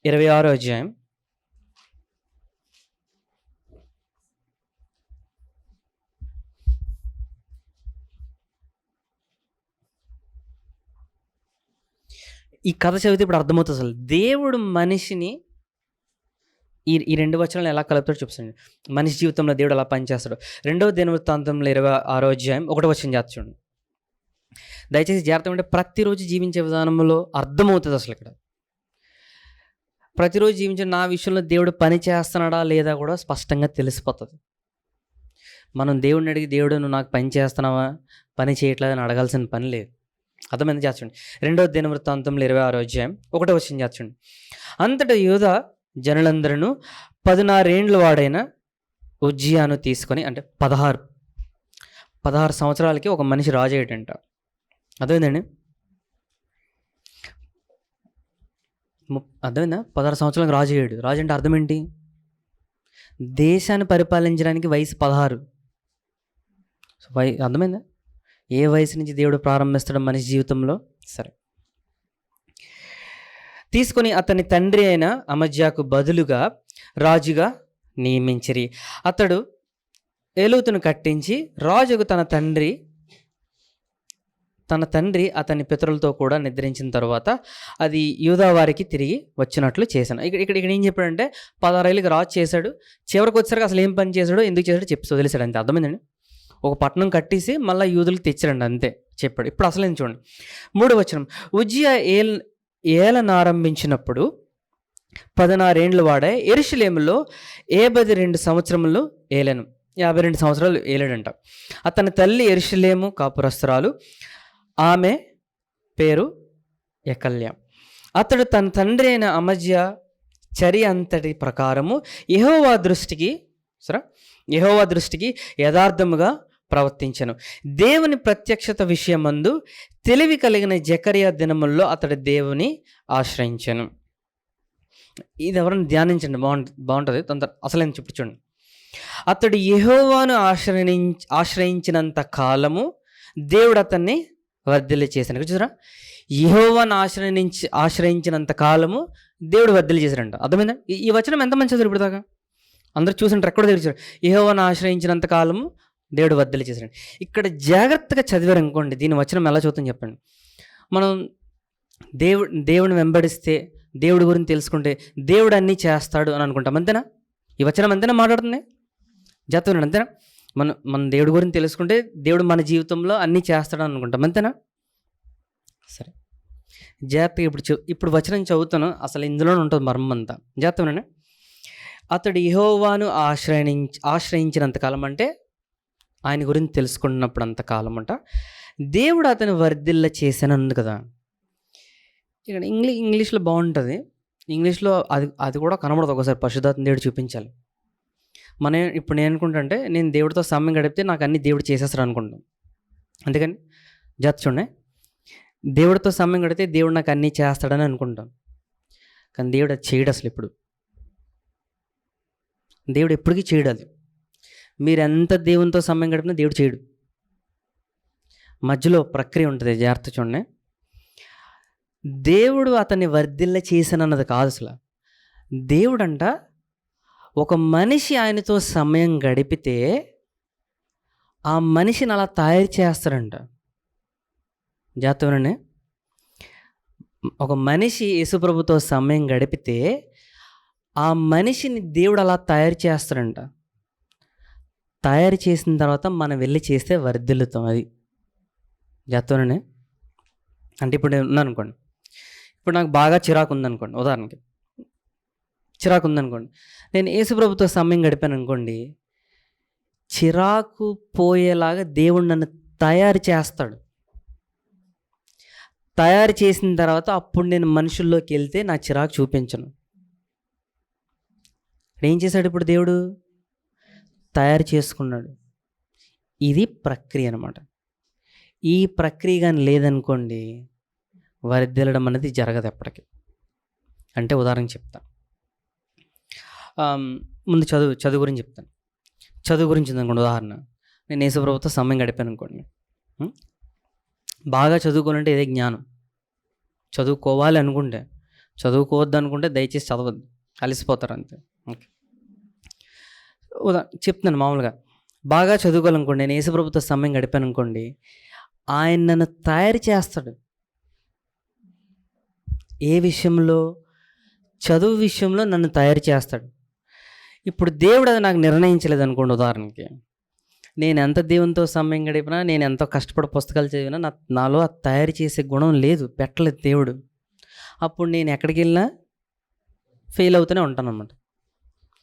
26వ అధ్యాయం 'ఈ కథ చదివితే ఇప్పుడు అర్థమవుతుంది అసలు దేవుడు మనిషిని ఈ రెండు వచనాలు ఎలా కలుపుతాడో చూపిస్తాడు. మనిషి జీవితంలో దేవుడు ఎలా పనిచేస్తాడు. రెండవ దినవృత్తాంతంలో 26వ అధ్యాయం 1వ వచనం చూడండి. దయచేసి జాగ్రత్తగా ఉంటే ప్రతిరోజు జీవించే విధానంలో అర్థమవుతుంది అసలు. ఇక్కడ ప్రతిరోజు జీవించే నా విషయంలో దేవుడు పని చేస్తున్నాడా లేదా కూడా స్పష్టంగా తెలిసిపోతుంది. మనం దేవుడిని అడిగి, దేవుడు నువ్వు నాకు పని చేస్తున్నావా, పని చేయట్లేదని అడగాల్సిన పని లేదు. అర్థమైంది? చేర్చండి. రెండవ దినవృత్తాంతంలో 26వ అధ్యాయం 1వ వచనం చేర్చండి. అంతటా యూదా జనులందరూ 16 ఏండ్ల వాడైన ఉజ్జియాను తీసుకొని, అంటే 16 సంవత్సరాలకి ఒక మనిషి రాజు అయ్యాడంట. అర్థమైందండి? అర్థమైందా? 16 సంవత్సరాలకు రాజు అయ్యాడు. రాజు అంటే అర్థం ఏంటి? దేశాన్ని పరిపాలించడానికి వయసు 16. అర్థమైందా? ఏ వయసు నుంచి దేవుడు ప్రారంభిస్తాడు మనిషి జీవితంలో? సరే, తీసుకొని అతని తండ్రి అయిన అమజ్యాకు బదులుగా రాజుగా నియమించిరి. అతడు ఏలూతును కట్టించి రాజుకు తన తండ్రి అతని పితరులతో కూడా నిద్రించిన తర్వాత అది యూదా వారికి తిరిగి వచ్చినట్లు చేశాను. ఇక్కడ ఏం చెప్పాడంటే 16 ఏళ్ళకి రాజు చేశాడు. చివరికి వచ్చేసరికి అసలు ఏం పని చేశాడో, ఎందుకు చేశాడో చెప్పి వదిలేశాడు. అంతే. అర్థమైందండి? ఒక పట్టణం కట్టేసి మళ్ళీ యూదులకు తెచ్చాడండి, అంతే చెప్పాడు. ఇప్పుడు అసలు చూడండి 3వ వచనం. ఉజ్జియా ఏలనారంభించినప్పుడు 16 ఏండ్ల వాడే యెరూషలేములో 52 సంవత్సరములు ఏలెను. 52 సంవత్సరాలు ఏలాడంట. అతని తల్లి యెరూషలేము కాపురస్తురాలు, ఆమె పేరు యెకల్యా. అతడు తన తండ్రి అయిన అమజ్యా చర్య అంతటి ప్రకారము యెహోవా దృష్టికి యథార్థముగా ప్రవర్తించెను. దేవుని ప్రత్యక్షత విషయమందు తెలివి కలిగిన జకరియా దినముల్లో అతడు దేవుని ఆశ్రయించెను. ఇది ఎవరైనా ధ్యానించండి, బాగుంటుంది. అసలేం చూపించండి. అతడు యెహోవాను ఆశ్రయించినంత కాలము దేవుడు అతన్ని వర్ధిల్లి చేశాను. చూసారా? యెహోవాను ఆశ్రయించినంత కాలము దేవుడు వర్ధిల్లి చేశాడంట. అర్థమైందా? ఈ వచనం ఎంతమంది చదువు ఇప్పుడు దాకా? అందరూ చూసింటారు, ఎక్కడో తెలిసారు. యెహోవాను ఆశ్రయించినంత కాలము దేవుడు వర్ధిల్లి చేశాడు. ఇక్కడ జాగ్రత్తగా చదివారు అనుకోండి, దీని వచనం ఎలా చదువుతుందని చెప్పండి. మనం దేవుడిని వెంబడిస్తే, దేవుడి గురించి తెలుసుకుంటే దేవుడు అన్నీ చేస్తాడు అని అనుకుంటాం. అంతేనా? ఈ వచనం అంతేనా మాట్లాడుతుంది? జాగ్రత్తగా అంతేనా? మన దేవుడి గురించి తెలుసుకుంటే దేవుడు మన జీవితంలో అన్నీ చేస్తాడు అనుకుంటాం. అంతేనా? సరే, జాగ్రత్తగా ఇప్పుడు వచనం చదువుతాను. అసలు ఇందులోనే ఉంటుంది మర్మం అంతా. జాగ్రత్తగానే. అతడు యెహోవాను ఆశ్రయించినంతకాలం, అంటే ఆయన గురించి తెలుసుకున్నప్పుడు అంతకాలం అంట దేవుడు అతను వర్ధిల్ల చేశాను ఉంది కదా. ఇక్కడ ఇంగ్లీష్లో బాగుంటుంది. ఇంగ్లీష్లో అది కూడా కనబడదు. ఒకసారి పరిశుద్ధాత్మ దేవుడు చూపించాలి. ఇప్పుడు నేను అనుకుంటుంటే, నేను దేవుడితో సమయం గడిపితే నాకు అన్ని దేవుడు చేసేస్తాడు అనుకుంటాను. అందుకని జాగ్రత్త చూడండి, దేవుడితో సమయం గడిపితే దేవుడు నాకు అన్నీ చేస్తాడని అనుకుంటాను. కానీ దేవుడు అది చేయడు అసలు. ఎప్పుడు దేవుడు ఎప్పటికీ చేయడు అది. మీరు ఎంత దేవునితో సమయం గడిపినా దేవుడు చేయడు. మధ్యలో ప్రక్రియ ఉంటుంది, జాగ్రత్త చూడండి. దేవుడు అతన్ని వర్ధిల్ల చేశానన్నది కాదు అసలు. దేవుడంట ఒక మనిషి ఆయనతో సమయం గడిపితే ఆ మనిషిని అలా తయారు చేస్తాడంట. జాగ్రత్తగానే, ఒక మనిషి యేసుప్రభుతో సమయం గడిపితే ఆ మనిషిని దేవుడు అలా తయారు చేస్తాడంట. తయారు చేసిన తర్వాత మనం వెళ్ళి చేస్తే వర్ధిల్లుతాం. అది జాగ్రత్తగానే. అంటే ఇప్పుడు నేను ఉన్నాను అనుకోండి, ఇప్పుడు నాకు బాగా చిరాకు ఉందనుకోండి, ఉదాహరణకి చిరాకు ఉందనుకోండి, నేను యేసుప్రభుతో సమయం గడిపాను అనుకోండి, చిరాకు పోయేలాగా దేవుడు నన్ను తయారు చేస్తాడు. తయారు చేసిన తర్వాత అప్పుడు నేను మనుషుల్లోకి వెళ్తే నా చిరాకు చూపించను. ఏం చేశాడు ఇప్పుడు దేవుడు? తయారు చేసుకున్నాడు. ఇది ప్రక్రియ అన్నమాట. ఈ ప్రక్రియ కానీ లేదనుకోండి, వర్ధిల్లడం అనేది జరగదు ఎప్పటికీ. అంటే ఉదాహరణకి చెప్తాను. ముందు చదువు గురించి చెప్తాను. చదువు గురించి ఉందనుకోండి, ఉదాహరణ నేను యేసుప్రభుతో సమయం గడిపాను అనుకోండి. బాగా చదువుకోవాలంటే ఇదే జ్ఞానం. చదువుకోవాలి అనుకుంటే, చదువుకోవద్దు అనుకుంటే దయచేసి చదవద్దు, అలసిపోతారు అంతే. ఓకే, చెప్తున్నాను మామూలుగా. బాగా చదువుకోవాలనుకోండి, నేను యేసుప్రభుతో సమయం గడిపాను అనుకోండి, ఆయన నన్ను తయారు చేస్తాడు. ఏ విషయంలో? చదువు విషయంలో నన్ను తయారు చేస్తాడు. ఇప్పుడు దేవుడు అది నాకు నిర్ణయించలేదు అనుకోండి, ఉదాహరణకి నేను ఎంత దేవునితో సమయం గడిపినా, నేను ఎంతో కష్టపడి పుస్తకాలు చదివినా నాలో అది తయారు చేసే గుణం లేదు, పెట్టలేదు దేవుడు. అప్పుడు నేను ఎక్కడికి వెళ్ళినా ఫెయిల్ అవుతూనే ఉంటాను అన్నమాట.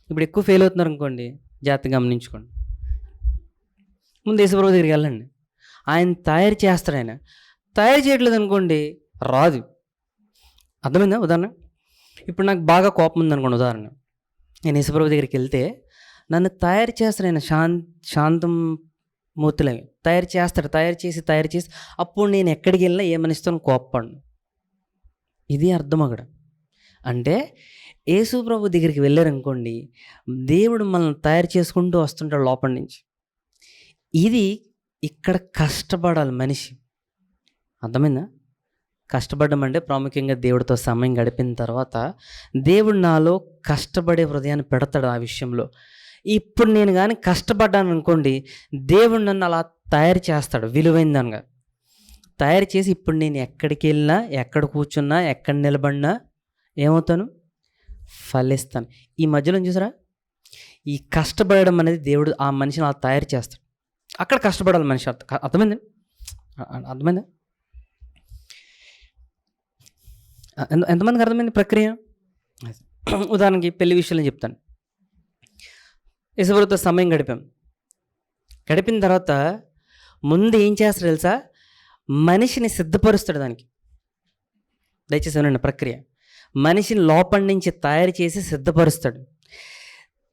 ఇప్పుడు ఎక్కువ ఫెయిల్ అవుతున్నారు అనుకోండి, జాగ్రత్తగా గమనించుకోండి. ముందు యేసుప్రభు దగ్గరికి వెళ్ళండి, ఆయన తయారు చేస్తాడు. ఆయన తయారు చేయట్లేదు అనుకోండి, రాదు. అర్థమైందా? ఉదాహరణ, ఇప్పుడు నాకు బాగా కోపం ఉందనుకోండి, ఉదాహరణ నేను యేసుప్రభు దగ్గరికి వెళ్తే నన్ను తయారు చేస్తాడు. ఆయన శాంతం మూర్తిలాగా తయారు చేస్తాడు. తయారు చేసి అప్పుడు నేను ఎక్కడికి వెళ్ళినా ఏ మనిషితో కోప్పడను. ఇది అర్థం అక్కడ. అంటే యేసుప్రభు దగ్గరికి వెళ్ళారనుకోండి, దేవుడు మనల్ని తయారు చేసుకుంటూ వస్తుంటాడు లోపల నుంచి. ఇది ఇక్కడ కష్టపడాలి మనిషి. అర్థమైందా? కష్టపడడం అంటే ప్రాముఖ్యంగా దేవుడితో సమయం గడిపిన తర్వాత దేవుడు నాలో కష్టపడే హృదయాన్ని పెడతాడు ఆ విషయంలో. ఇప్పుడు నేను కానీ కష్టపడ్డాను అనుకోండి, దేవుడు నన్ను అలా తయారు చేస్తాడు, విలువైందనగా తయారు చేసి ఇప్పుడు నేను ఎక్కడికి వెళ్ళినా, ఎక్కడ కూర్చున్నా, ఎక్కడ నిలబడినా ఏమవుతాను? ఫలిస్తాను. ఈ మధ్యలో చూసారా, ఈ కష్టపడడం అనేది దేవుడు ఆ మనిషిని అలా తయారు చేస్తాడు. అక్కడ కష్టపడాలి మనిషి. అర్థమైంది? అర్థమైందా? ఎంతమందికి అర్థమైంది ప్రక్రియ? ఉదాహరణకి పెళ్లి విషయంలో చెప్తాను. యేసుప్రభుతో సమయం గడిపిన తర్వాత ముందు ఏం చేస్తాడు తెలుసా? మనిషిని సిద్ధపరుస్తాడు దానికి. దయచేసి వినండి ప్రక్రియ. మనిషిని లోపల నుంచి తయారు చేసి సిద్ధపరుస్తాడు.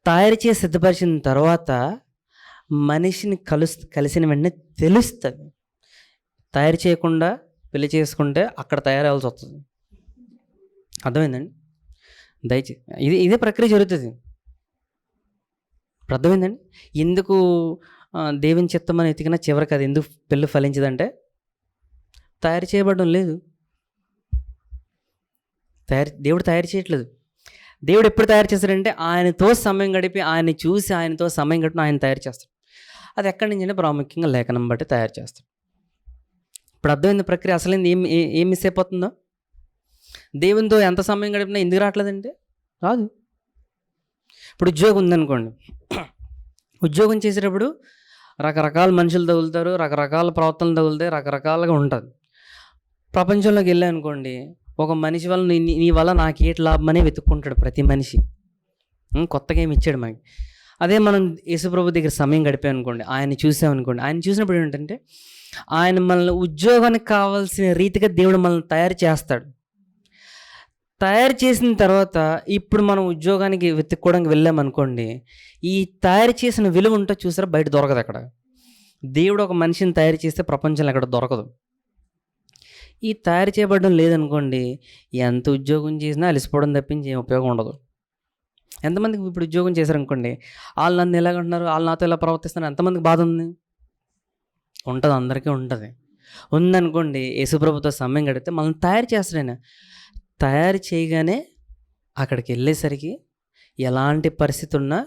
తయారు చేసి సిద్ధపరిచిన తర్వాత మనిషిని కలిసిన వెంటనే తెలుస్తుంది. తయారు చేయకుండా పెళ్లి చేసుకుంటే అక్కడ తయారవ్వాల్సి వస్తుంది. అర్థమైందండి? దయచేసి ఇదే ప్రక్రియ జరుగుతుంది. అర్థమైందండి? ఎందుకు దేవుని చిత్తమని ఎతికినా చివరికి అది ఎందుకు పెళ్ళి ఫలించదంటే తయారు చేయబడడం లేదు. దేవుడు తయారు చేయట్లేదు. దేవుడు ఎప్పుడు తయారు చేస్తాడంటే ఆయనతో సమయం గడిపి, ఆయన్ని చూసి ఆయనతో సమయం గడిపి ఆయన తయారు చేస్తాడు. అది ఎక్కడి నుంచి అంటే ప్రాముఖ్యంగా లేఖనం బట్టి తయారు చేస్తాడు. ఇప్పుడు అర్థమైంది ప్రక్రియ. అసలు ఏం మిస్ అయిపోతుందో? దేవునితో ఎంత సమయం గడిపినా ఎందుకు రావట్లేదంటే రాదు. ఇప్పుడు ఉద్యోగం ఉందనుకోండి, ఉద్యోగం చేసేటప్పుడు రకరకాల మనుషులు తగులుతారు, రకరకాల ప్రవర్తనలు తగులుతాయి, రకరకాలుగా ఉంటుంది. ప్రపంచంలోకి వెళ్ళానుకోండి, ఒక మనిషి వల్ల నీ వల్ల నాకు ఏటి లాభం అనే వెతుక్కుంటాడు ప్రతి మనిషి. కొత్తగా ఏమి ఇచ్చాడు మనకి. అదే మనం యేసుప్రభు దగ్గర సమయం గడిపామనుకోండి, ఆయన్ని చూసామనుకోండి, ఆయన చూసినప్పుడు ఏంటంటే ఆయన మనల్ని ఉద్యోగానికి కావాల్సిన రీతిగా దేవుడు మనల్ని తయారు చేస్తాడు. తయారు చేసిన తర్వాత ఇప్పుడు మనం ఉద్యోగానికి వెతుక్కోవడానికి వెళ్ళామనుకోండి, ఈ తయారు చేసిన విలువ ఉంటే చూసారా బయట దొరకదు. అక్కడ దేవుడు ఒక మనిషిని తయారు చేస్తే ప్రపంచంలో ఎక్కడ దొరకదు. ఈ తయారు చేయబడడం లేదనుకోండి, ఎంత ఉద్యోగం చేసినా అలసిపోవడం తప్పించి ఏం ఉపయోగం ఉండదు. ఎంతమందికి ఇప్పుడు ఉద్యోగం చేశారనుకోండి, వాళ్ళు నన్ను ఎలాగంటున్నారు, వాళ్ళు నాతో ఎలా ప్రవర్తిస్తున్నారు, ఎంతమందికి బాధ ఉంది? ఉంటుంది, అందరికీ ఉంటుంది. ఉందనుకోండి, యేసుప్రభుతో సమయం గడిపితే మనం తయారు చేస్తాడైనా. తయారు చేయగానే అక్కడికి వెళ్ళేసరికి ఎలాంటి పరిస్థితి ఉన్నా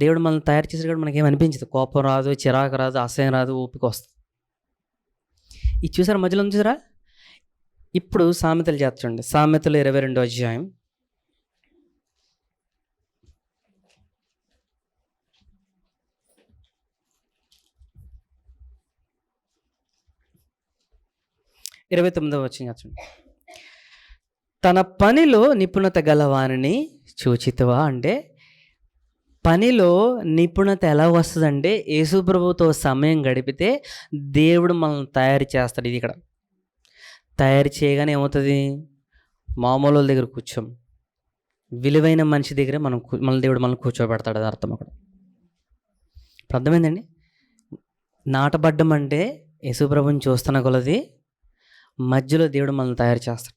దేవుడు మనల్ని తయారు చేసేది కూడా మనకేం అనిపించదు. కోపం రాదు, చిరాకు రాదు, అసహ్యం రాదు, ఓపిక వస్తుంది. ఇది చూసారా, మధ్యలో ఉంది చూసారా? ఇప్పుడు సామెతలు చేర్చండి. సామెతలు 22వ అధ్యాయం 29వ వచనం చేర్చండి. తన పనిలో నిపుణత గలవానిని చూచితివా అంటే, పనిలో నిపుణత ఎలా వస్తుందంటే యేసుప్రభుతో సమయం గడిపితే దేవుడు మనల్ని తయారు చేస్తాడు. ఇది ఇక్కడ తయారు చేయగానే ఏమవుతుంది? మామూలు వాళ్ళ దగ్గర కూర్చోం, విలువైన మనిషి దగ్గరే మన దేవుడు మనల్ని కూర్చోబెడతాడు. అది అర్థం అక్కడ. ఇప్పుడు అర్థమైందండి? నాటబడ్డం అంటే యేసుప్రభుని చూస్తున్న కొలది మధ్యలో దేవుడు మనల్ని తయారు చేస్తాడు.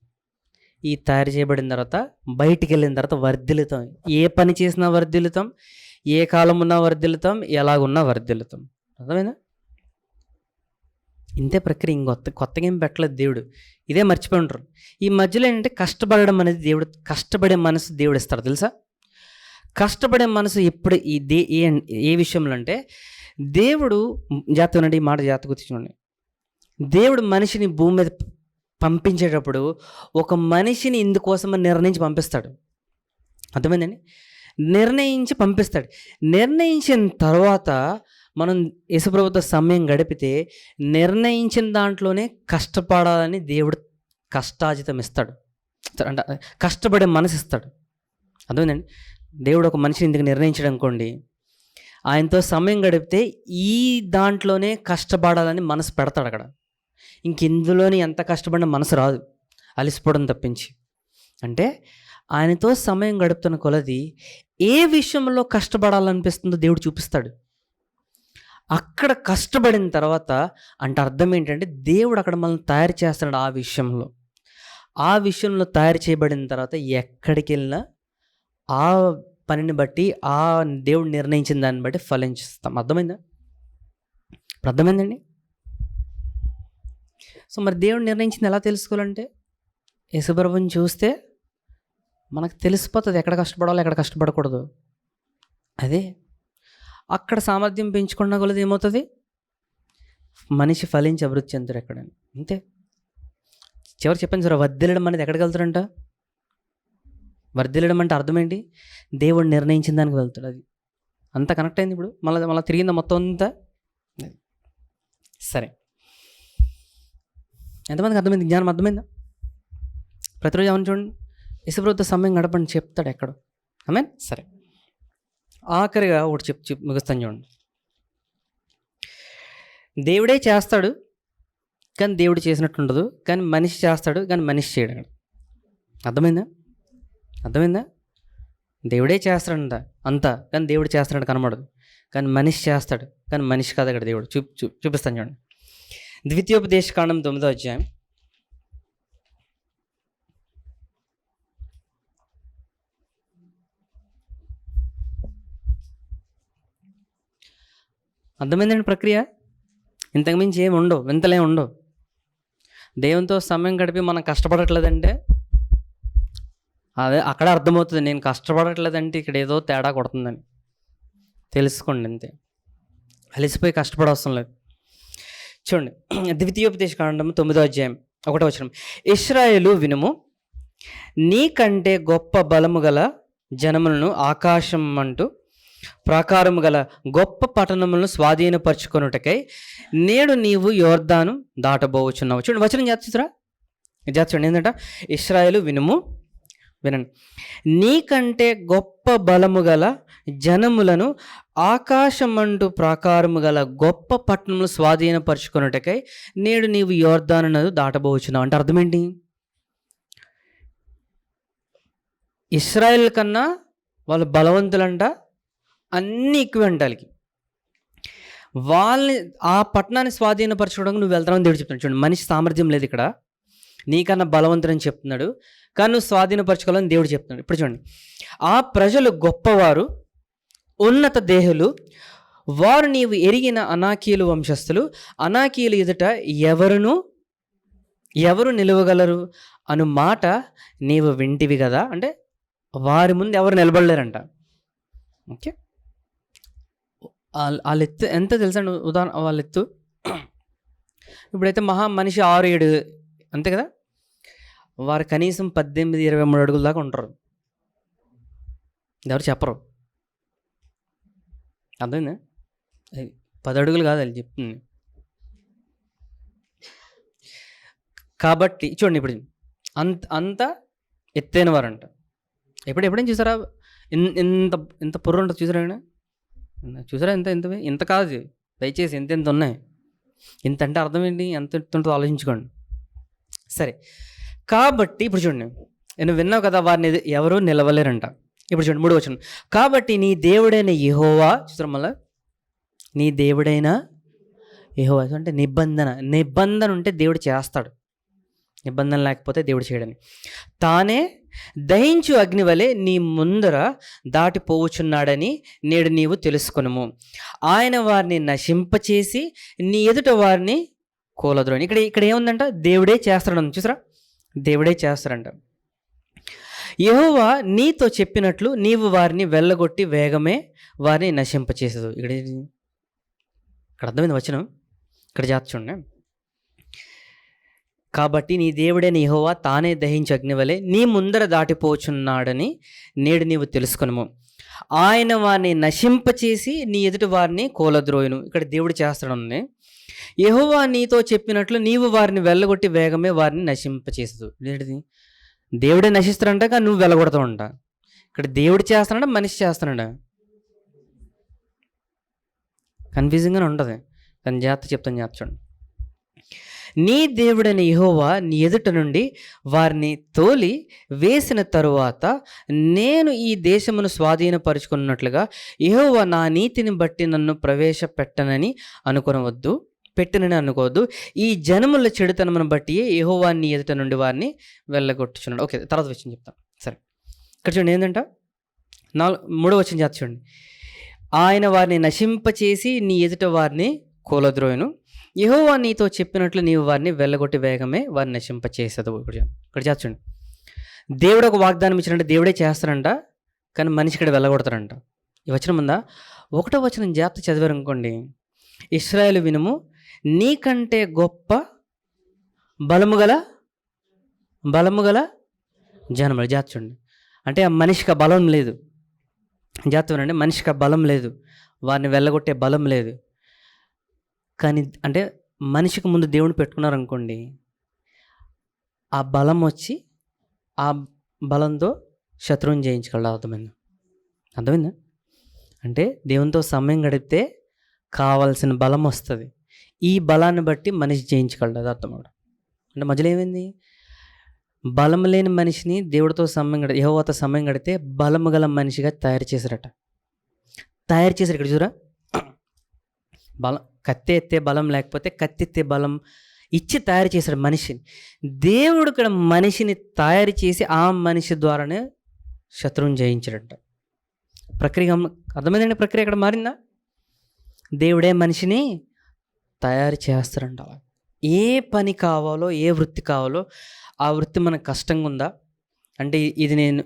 ఈ తయారు చేయబడిన తర్వాత బయటికి వెళ్ళిన తర్వాత వర్ధిల్లుతాం. ఏ పని చేసినా వర్ధిల్లుతాం, ఏ కాలం ఉన్నా వర్ధిల్లుతాం, ఎలాగున్నా వర్ధిల్లుతాం. అర్థమైందా? ఇంతే ప్రక్రియ. కొత్తగా ఏం పెట్టలేదు దేవుడు. ఇదే మర్చిపోయి ఉంటారు. ఈ మధ్యలో ఏంటంటే కష్టపడడం అనేది దేవుడు, కష్టపడే మనసు దేవుడు ఇస్తాడు. తెలుసా? కష్టపడే మనసు ఎప్పుడు ఏ విషయంలో అంటే దేవుడు జాతకండి, ఈ మాట జాతకు గుర్తించుకోండి. దేవుడు మనిషిని భూమి మీద పంపించేటప్పుడు ఒక మనిషిని ఇందుకోసమని నిర్ణయించి పంపిస్తాడు. అర్థమైందండి? నిర్ణయించి పంపిస్తాడు. నిర్ణయించిన తర్వాత మనం యేసుప్రభుతో సమయం గడిపితే నిర్ణయించిన దాంట్లోనే కష్టపడాలని దేవుడు కష్టాజితం ఇస్తాడు. అంటే కష్టపడే మనసు ఇస్తాడు. అర్థమైందండి? దేవుడు ఒక మనిషిని ఇందుకు నిర్ణయించడం అనుకోండి, ఆయనతో సమయం గడిపితే ఈ దాంట్లోనే కష్టపడాలని మనసు పెడతాడు అక్కడ. ఇంకెందులోని ఎంత కష్టపడిన మనసు రాదు, అలిసిపోవడం తప్పించి. అంటే ఆయనతో సమయం గడుపుతున్న కొలది ఏ విషయంలో కష్టపడాలనిపిస్తుందో దేవుడు చూపిస్తాడు. అక్కడ కష్టపడిన తర్వాత అంటే అర్థం ఏంటంటే దేవుడు అక్కడ మనల్ని తయారు చేస్తాడు. ఆ విషయంలో తయారు చేయబడిన తర్వాత ఎక్కడికి వెళ్ళినా ఆ పనిని బట్టి, ఆ దేవుడు నిర్ణయించిన దాన్ని బట్టి ఫలించుస్తాం. అర్థమైందా? ఇప్పుడు అర్థమైందండి? సో మరి దేవుడు నిర్ణయించింది ఎలా తెలుసుకోవాలంటే యేసుప్రభుని చూస్తే మనకు తెలిసిపోతుంది ఎక్కడ కష్టపడాలో, ఎక్కడ కష్టపడకూడదు. అదే అక్కడ సామర్థ్యం పెంచుకున్న కొలది ఏమవుతుంది? మనిషి ఫలించి అభివృద్ధి చెందుతాడు ఎక్కడని. అంతే. చివరి చెప్పాను సార్, వర్ధిల్లడం అనేది ఎక్కడికి వెళ్తాడంట? వర్ధిల్లడం అంటే అర్థం ఏంటి? దేవుడు నిర్ణయించిన దానికి వెళ్తాడు. అది అంతా కనెక్ట్ అయింది. ఇప్పుడు మళ్ళీ తిరిగిందా మొత్తం అంతా? సరే, ఎంతమందికి అర్థమైంది? జ్ఞానం అర్థమైందా? ప్రతిరోజు ఏమని చూడండి, యేసుప్రభుతో సమయం గడపని చెప్తాడు ఎక్కడ. ఆమేన్. సరే, ఆఖరిగా ఒకటి చెప్పి ముగిస్తాను చూడండి. దేవుడే చేస్తాడు కానీ దేవుడు చేసినట్టు ఉండదు, కానీ మనిషి చేస్తాడు కానీ మనిషి చేయడు. అర్థమైందా? దేవుడే చేస్తాడంట అంతా, కానీ దేవుడు చేస్తాడు కనబడదు. కానీ మనిషి చేస్తాడు కానీ మనిషి కాదు అక్కడ దేవుడు. చూపిస్తాను చూడండి. ద్వితీయోపదేశకాండం 9వ అధ్యాయం 'అర్థమైందండి ప్రక్రియ? ఇంతకుమించి ఏమి ఉండవు, వింతలే ఉండవు. దేవునితో సమయం గడిపి మనం కష్టపడట్లేదంటే అదే అక్కడ అర్థమవుతుంది, నేను కష్టపడట్లేదంటే ఇక్కడ ఏదో తేడా కొడుతుందని తెలుసుకోండి. అంతే, అలసిపోయి కష్టపడవసరం లేదు. చూడండి, ద్వితీయోపదేశకాండం 9వ అధ్యాయం 1వ వచనం. ఇశ్రాయేలు వినుము, నీకంటే గొప్ప బలము గల జనములను ఆకాశం అంటూ ప్రాకారము గల గొప్ప పట్టణములను స్వాధీనపరచుకొనుటకై నేడు నీవు యోర్దాను దాటబోచున్నావు. చూడండి వచనం చూడండి ఏంటంట? ఇశ్రాయేలు వినుము, వినండి, నీకంటే గొప్ప బలము గల జనములను ఆకాశమంటూ ప్రాకారము గల గొప్ప పట్టణములు స్వాధీనపరచుకొనుటకై నేడు నీవు యోర్దాను దాటబోచున్నావు. అంటే అర్థం ఏంటి? ఇశ్రాయేల్ కన్నా వాళ్ళు బలవంతులంట, అన్ని ఎక్కువ అంటాలకి. వాళ్ళని ఆ పట్టణాన్ని స్వాధీనపరచుకోవడానికి నువ్వు వెళ్తావని దేవుడు చెప్తాను. చూడండి, మనిషి సామర్థ్యం లేదు ఇక్కడ, నీకన్నా బలవంతుడని చెప్తున్నాడు, కానీ నువ్వు స్వాధీనపరచుకోవాలని దేవుడు చెప్తున్నాడు. ఇప్పుడు చూడండి, ఆ ప్రజలు గొప్పవారు, ఉన్నత దేహులు, వారు నీవు ఎరిగిన అనాకీలు వంశస్థులు, అనాకీలు ఎదుట ఎవరు నిలవగలరు అను మాట నీవు వింటివి కదా. అంటే వారి ముందు ఎవరు నిలబడలేరంట. ఓకే, వాళ్ళ ఎత్తు ఎంత తెలుసా? ఉదాహరణ, వాళ్ళ ఎత్తు ఇప్పుడైతే మనిషి 6-7 అంతే కదా, వారు కనీసం 18-23 అడుగుల దాకా ఉంటారు. ఎవరు చెప్పరు, అర్థమైందా? 10 అడుగులు కాదు అది చెప్తుంది. కాబట్టి చూడండి, ఇప్పుడు అంత ఎత్తైన వారంట. ఎప్పుడైనా చూసారా ఇంత పొర్రు ఉంటుంది? చూసారా ఇంత కాదు, దయచేసి ఎంత ఉన్నాయి. ఇంత అంటే అర్థం ఏంటి? ఎంత ఉంటుందో ఆలోచించుకోండి. సరే, కాబట్టి ఇప్పుడు చూడండి, నేను విన్నావు కదా, వారిని ఎవరు నిలవలేరంట. ఇప్పుడు చూడండి 3వ వచనం, కాబట్టి నీ దేవుడైన యెహోవా, చూసారా మళ్ళా, నీ దేవుడైన యెహోవా అంటే నిబంధన ఉంటే దేవుడు చేస్తాడు, నిబంధన లేకపోతే దేవుడు చేయడని. తానే దహించు అగ్ని వలె నీ ముందర దాటిపోవచ్చున్నాడని నేడు నీవు తెలుసుకొనుము. ఆయన వారిని నశింపచేసి నీ ఎదుట వారిని కూలద్రోని. ఇక్కడ ఏముందంట? దేవుడే చేస్తాడు. చూసారా, దేవుడే చేస్తాడంట. యెహోవా నీతో చెప్పినట్లు నీవు వారిని వెళ్ళగొట్టి వేగమే వారిని నశింపచేసేదు. ఇక్కడ అర్థమైంది వచనం, ఇక్కడ జాగ్రత్త చూడండి. కాబట్టి నీ దేవుడైన యెహోవా తానే దహించు అగ్ని వలె నీ ముందర దాటిపోచున్నాడని నేడు నీవు తెలుసుకొనుము. ఆయన వారిని నశింపచేసి నీ ఎదుటి వారిని కూలద్రోయును. ఇక్కడ దేవుడు చేస్తాడు. యెహోవా నీతో చెప్పినట్లు నీవు వారిని వెళ్ళగొట్టి వేగమే వారిని నశింపచేసదు. ఏంటిది? దేవుడే నశిస్తాడంట, కానీ నువ్వు వెళ్ళగొడతావు అంట. ఇక్కడ దేవుడు చేస్తాడా, మనిషి చేస్తాడా? కన్ఫ్యూజింగ్గానే ఉంటుంది, కానీ జాగ్రత్త చెప్తాను, జాగ్రత్త చూడండి. నీ దేవుడైన యెహోవా నీ ఎదుట నుండి వారిని తోలి వేసిన తరువాత నేను ఈ దేశమును స్వాధీనపరుచుకున్నట్లుగా యెహోవా నా నీతిని బట్టి నన్ను ప్రవేశపెట్టనని అనుకోవద్దు. ఈ జనముల చెడుతనమును బట్టి యెహోవా నీ ఎదుట నుండి వారిని వెళ్ళగొట్టుచున్నాడు. ఓకే, తర్వాత వచ్చింది చెప్తాను. సరే, ఇక్కడ చూడండి ఏంటంట, 3వ వచనం జాగ్రత్త చూడండి. ఆయన వారిని నశింపచేసి నీ ఎదుట వారిని కూలద్రోయును. యెహోవా నీతో చెప్పినట్లు నీవు వారిని వెళ్ళగొట్టి వేగమే వారిని నశింపచేసేదు. ఇక్కడ చేర్చండి, దేవుడు ఒక వాగ్దానం ఇచ్చినట్టు దేవుడే చేస్తాడంట, కానీ మనిషి ఇక్కడ వెళ్ళగొడతాడంట. ఈ వచనం ఉందా? 1వ వచనం జాగ్రత్త చదివారు అనుకోండి, ఇశ్రాయేలు వినుము, నీకంటే గొప్ప బలము గల జనములు. జాగ్రత్త చూడండి, అంటే ఆ మనిషికి బలం లేదు. జాగ్రత్త వినండి, మనిషికి బలం లేదు, వారిని వెళ్ళగొట్టే బలం లేదు. కానీ అంటే మనిషికి ముందు దేవుని పెట్టుకున్నారనుకోండి, ఆ బలం వచ్చి ఆ బలంతో శత్రువుని జయించగలడు. అర్థమైందా? అంటే దేవునితో సమయం గడిపితే కావాల్సిన బలం వస్తుంది. ఈ బలాన్ని బట్టి మనిషి జయించగలడు. అది అర్థమవడం అంటే మధ్యలో ఏమైంది? బలం లేని మనిషిని దేవుడితో యెహోవాతో సమయం గడితే బలము గల మనిషిగా తయారు చేశారు. ఇక్కడ చూరా, కత్తి ఎత్తే బలం లేకపోతే కత్తి ఎత్తే బలం ఇచ్చి తయారు చేశాడు మనిషిని. దేవుడు ఇక్కడ మనిషిని తయారు చేసి ఆ మనిషి ద్వారానే శత్రువుని జయించాడంట. ప్రక్రియ అర్థమైందండి? ప్రక్రియ ఇక్కడ మారిందా? దేవుడే మనిషిని తయారు చేస్తారంట. ఏ పని కావాలో, ఏ వృత్తి కావాలో ఆ వృత్తి మనకు కష్టంగా ఉందా అంటే, ఇది నేను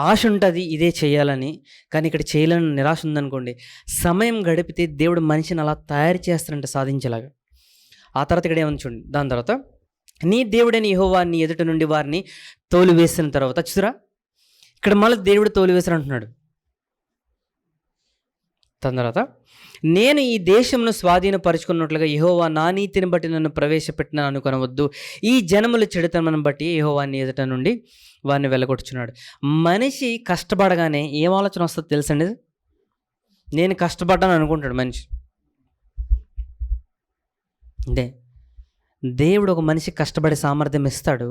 ఆశ ఉంటుంది ఇదే చేయాలని, కానీ ఇక్కడ చేయాలని నిరాశ ఉందనుకోండి, సమయం గడిపితే దేవుడు మనిషిని అలా తయారు చేస్తారంట సాధించేలాగా. ఆ తర్వాత ఇక్కడ ఏమని చూడండి, దాని తర్వాత నీ దేవుడని యెహోవా నీ ఎదుట నుండి వారిని తోలివేసిన తర్వాత, చూసారా ఇక్కడ మళ్ళీ దేవుడు తోలివేశారు అంటున్నాడు. దాని తర్వాత నేను ఈ దేశంను స్వాధీనపరుచుకున్నట్లుగా యెహోవా నా నీతిని బట్టి నన్ను ప్రవేశపెట్టిన అనుకొనవద్దు. ఈ జనముల చెడుతనం బట్టి యెహోవా నీ ఎదుట నుండి వారిని వెళ్ళగొట్టుచున్నాడు. మనిషి కష్టపడగానే ఏం ఆలోచన వస్తుందో తెలుసండి? నేను కష్టపడ్డాను అనుకుంటాడు మనిషి. అంటే దేవుడు ఒక మనిషి కష్టపడే సామర్థ్యం ఇస్తాడు,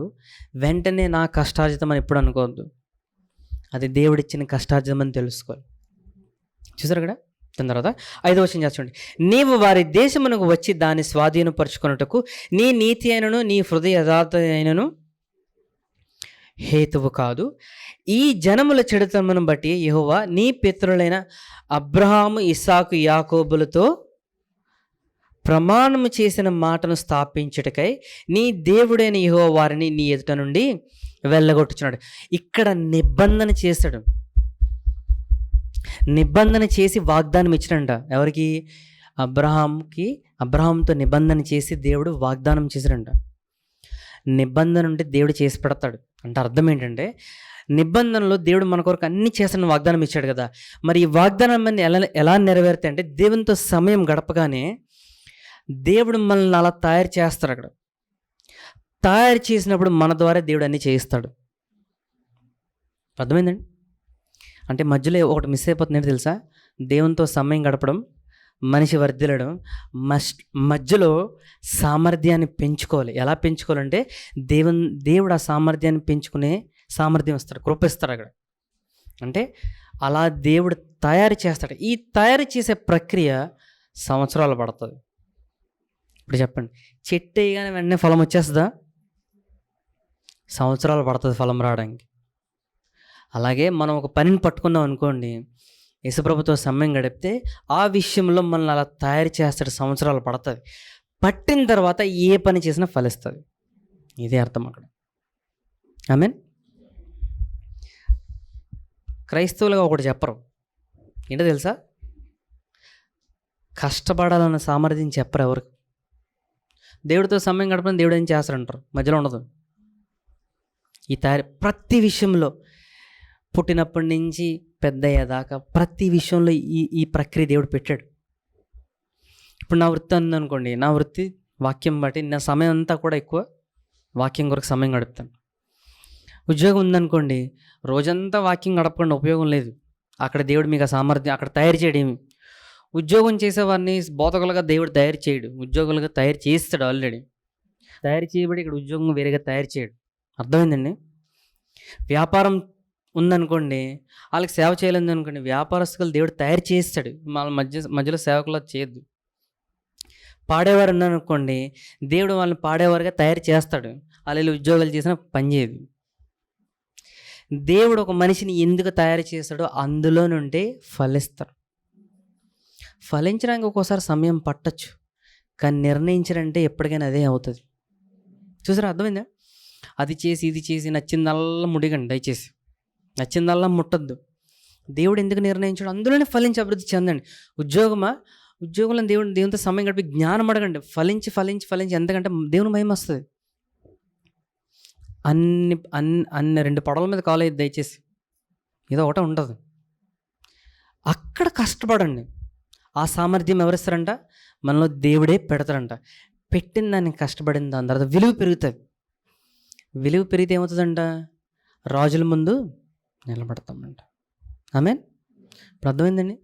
వెంటనే నా కష్టార్జితం అని ఎప్పుడు అనుకోవద్దు. అది దేవుడిచ్చిన కష్టార్జితం అని తెలుసుకోవాలి. చూసారు కదా, దాని తర్వాత 5వ వచనం చూడండి. నీవు వారి దేశమునకు వచ్చి దాన్ని స్వాధీనపరుచుకొనుటకు నీ నీతి అయినను నీ హృదయ యథార్థ అయినను హేతువు కాదు. ఈ జనముల చెడుతనమును బట్టి యెహోవా నీ పితరులైన అబ్రహాము ఇస్సాకు యాకోబులతో ప్రమాణము చేసిన మాటను స్థాపించుటకై నీ దేవుడైన యెహోవా వారిని నీ ఎదుట నుండి వెళ్ళగొట్టుచున్నాడు. ఇక్కడ నిబంధన చేశాడు. నిబంధన చేసి వాగ్దానం ఇచ్చినంట. ఎవరికి? అబ్రహాంతో నిబంధన చేసి దేవుడు వాగ్దానం చేశాడంట. నిబంధన ఉంటే దేవుడు చేసి పెడతాడు అంటే అర్థం ఏంటంటే, నిబంధనలో దేవుడు మన కొరకు అన్ని చేసిన వాగ్దానం ఇచ్చాడు కదా. మరి ఈ వాగ్దానం ఎలా నెరవేరుతాయి అంటే, దేవునితో సమయం గడపగానే దేవుడు మనల్ని అలా తయారు చేస్తాడు. అక్కడ తయారు చేసినప్పుడు మన ద్వారా దేవుడు అన్నీ చేయిస్తాడు. అర్థమైందండి? అంటే మధ్యలో ఒకటి మిస్ అయిపోతుందంటే తెలుసా? దేవునితో సమయం గడపడం, మనిషి వర్ధిల్లడం, మధ్యలో సామర్థ్యాన్ని పెంచుకోవాలి. ఎలా పెంచుకోవాలంటే దేవుడు ఆ సామర్థ్యాన్ని పెంచుకునే సామర్థ్యం ఇస్తాడు, కృప ఇస్తాడు అక్కడ. అంటే అలా దేవుడు తయారు చేస్తాడు. ఈ తయారు చేసే ప్రక్రియ సంవత్సరాలు పడుతుంది. ఇప్పుడు చెప్పండి, చెట్టు వేయగానే వెంటనే ఫలం వచ్చేస్తుందా? సంవత్సరాలు పడుతుంది ఫలం రావడానికి. అలాగే మనం ఒక పనిని పట్టుకున్నాం అనుకోండి, యేసుప్రభుతో సమయం గడిపితే ఆ విషయంలో మనల్ని అలా తయారు చేస్తాడు. సంవత్సరాలు పడుతుంది. పట్టిన తర్వాత ఏ పని చేసినా ఫలిస్తుంది. ఇదే అర్థం అక్కడ. ఆమేన్. క్రైస్తవులుగా ఒకటి చెప్పరు. ఏంటో తెలుసా? కష్టపడాలన్న సామర్థ్యం చెప్పరు ఎవరికి. దేవుడితో సమయం గడపడం దేవుడు ఏం చేస్తాడంటారు, మధ్యలో ఉండదు. ఈ తయారు ప్రతి విషయంలో, పుట్టినప్పటి నుంచి పెద్ద అయ్యేదాకా ప్రతి విషయంలో ఈ ప్రక్రియ దేవుడు పెట్టాడు. ఇప్పుడు నా వృత్తి ఉందనుకోండి, నా వృత్తి వాక్యం బట్టి నా సమయం అంతా కూడా ఎక్కువ వాక్యం కొరకు సమయం గడుపుతాను. ఉద్యోగం ఉందనుకోండి, రోజంతా వాక్యం గడపకుండా ఉపయోగం లేదు. అక్కడ దేవుడు మీకు ఆ సామర్థ్యం అక్కడ తయారు చేయడేమి. ఉద్యోగం చేసేవాడిని బోధకులుగా దేవుడు తయారు చేయడు, ఉద్యోగులుగా తయారు చేస్తాడు. ఆల్రెడీ తయారు చేయబడి ఇక్కడ ఉద్యోగం వేరేగా తయారు చేయడు. అర్థమైందండి? వ్యాపారం ఉందనుకోండి, వాళ్ళకి సేవ చేయలేదు అనుకోండి, వ్యాపారస్తులు దేవుడు తయారు చేస్తాడు. వాళ్ళ మధ్యలో సేవకులా చేయొద్దు. పాడేవారు ఉన్నారనుకోండి, దేవుడు వాళ్ళని పాడేవారుగా తయారు చేస్తాడు. వాళ్ళు ఉద్యోగాలు చేసినా పని చేయదు. దేవుడు ఒక మనిషిని ఎందుకు తయారు చేస్తాడో అందులో నుండి ఫలిస్తాడు. ఫలించడానికి ఒక్కోసారి సమయం పట్టచ్చు, కానీ నిర్ణయించారంటే ఎప్పటికైనా అదే అవుతుంది. చూసారా? అర్థమైందా? అది చేసి ఇది చేసి నచ్చిందల్లా ముడిగండి. దయచేసి నచ్చిందల్లా ముట్టద్దు. దేవుడు ఎందుకు నిర్ణయించాడు అందులోనే ఫలించి అభివృద్ధి చెందండి. ఉద్యోగంలో దేవునితో సమయం గడిపి జ్ఞానం అడగండి. ఫలించి ఫలించి ఫలించి ఎంతకంటే దేవుని మహిమ వస్తుంది. అన్ని 2 పడవల మీద కాలు అయ్యేది. దయచేసి ఏదో ఒకటే ఉంటుంది. అక్కడ కష్టపడండి. ఆ సామర్థ్యం ఎవరిస్తారంట? మనలో దేవుడే పెడతాడంట. పెట్టిన దాన్ని కష్టపడిన దాని తర్వాత విలువ పెరుగుతుంది. విలువ పెరిగితే ఏమవుతుందంట? రాజుల ముందు నిలబడతామంట. ఆమేన్. ఇప్పుడు అర్థమైందండి?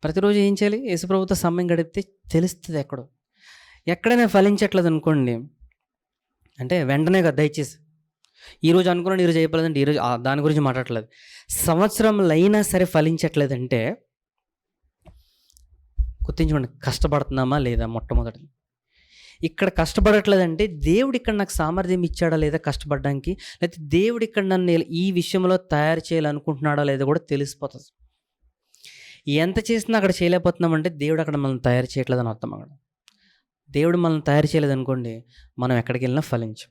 ప్రతిరోజు ఏం చేయాలి? యేసుప్రభుతో సమయం గడిపితే తెలుస్తుంది. ఎక్కడైనా ఫలించట్లేదు అనుకోండి, అంటే వెంటనే కదా. దయచేసి ఈరోజు అనుకున్నాను ఈరోజు అయిపోలేదంటే ఈరోజు దాని గురించి మాట్లాడట్లేదు. సంవత్సరంలో అయినా సరే ఫలించట్లేదంటే గుర్తించుకోండి, కష్టపడుతున్నామా లేదా. మొట్టమొదటి ఇక్కడ కష్టపడట్లేదంటే దేవుడు ఇక్కడ నాకు సామర్థ్యం ఇచ్చాడా లేదా కష్టపడడానికి, లేకపోతే దేవుడు ఇక్కడ నన్ను ఈ విషయంలో తయారు చేయాలనుకుంటున్నాడా లేదా కూడా తెలిసిపోతుంది. ఎంత చేసినా అక్కడ చేయలేకపోతున్నామంటే దేవుడు అక్కడ మనల్ని తయారు చేయట్లేదని అర్థం. అక్కడ దేవుడు మనల్ని తయారు చేయలేదు అనుకోండి, మనం ఎక్కడికి వెళ్ళినా ఫలించం.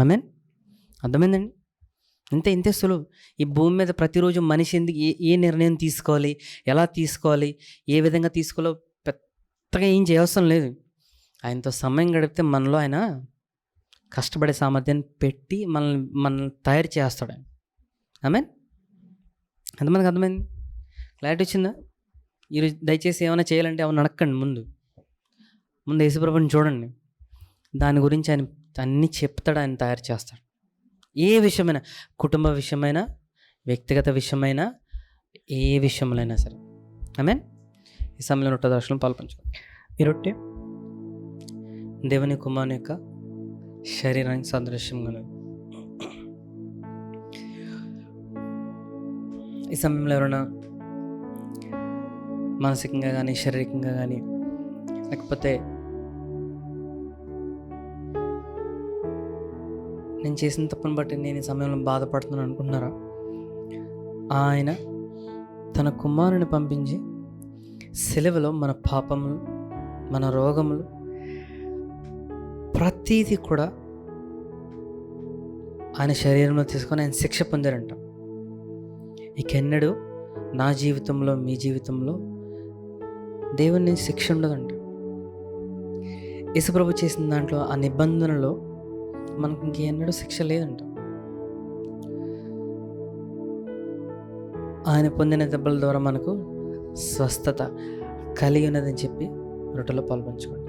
ఆమేన్. అర్థమైందండి? ఇంతే సులువు. ఈ భూమి మీద ప్రతిరోజు మనిషి ఎందుకు ఏ నిర్ణయం తీసుకోవాలి, ఎలా తీసుకోవాలి, ఏ విధంగా తీసుకోవాలో పెద్దగా ఏం చేయవసరం లేదు. ఆయనతో సమయం గడిపితే మనలో ఆయన కష్టపడే సామర్థ్యాన్ని పెట్టి మనల్ని తయారు చేస్తాడు ఆయన. ఆమేన్. ఎంతమందికి అర్థమైంది? క్లారిటీ వచ్చిందా? ఈరోజు దయచేసి ఏమైనా చేయాలంటే అవును అడగండి. ముందు యేసుప్రభుని చూడండి. దాని గురించి ఆయన అన్నీ చెప్తాడు, ఆయన తయారు చేస్తాడు. ఏ విషయమైనా, కుటుంబ విషయమైనా, వ్యక్తిగత విషయమైనా, ఏ విషయంలో అయినా సరే. ఆమేన్. ఈ సమయంలో రొట్టె దర్శనం పాల్పంచుకోండి. ఈ రొట్టె దేవుని కుమారుని యొక్క శరీరానికి సాదృశ్యంగా ఉన్నది. ఈ సమయంలో ఎవరైనా మానసికంగా కానీ, శారీరకంగా కానీ, లేకపోతే నేను చేసిన తప్పును బట్టి నేను ఈ సమయంలో బాధపడుతున్నాను అనుకుంటున్నారా? ఆయన తన కుమారుని పంపించి సిలువలో మన పాపములు, మన రోగములు, ప్రతీది కూడా ఆయన శరీరంలో తీసుకొని ఆయన శిక్ష పొందారంట. ఇకెన్నడూ నా జీవితంలో, మీ జీవితంలో దేవుని శిక్ష ఉండదంట. యేసుప్రభు చేసిన దాంట్లో, ఆ నిబంధనలో మనకి ఇంకెన్నడూ శిక్ష లేదంట. ఆయన పొందిన దెబ్బల ద్వారా మనకు స్వస్థత కలిగి ఉన్నదని చెప్పి రొట్టెలో పాల్పంచుకోండి.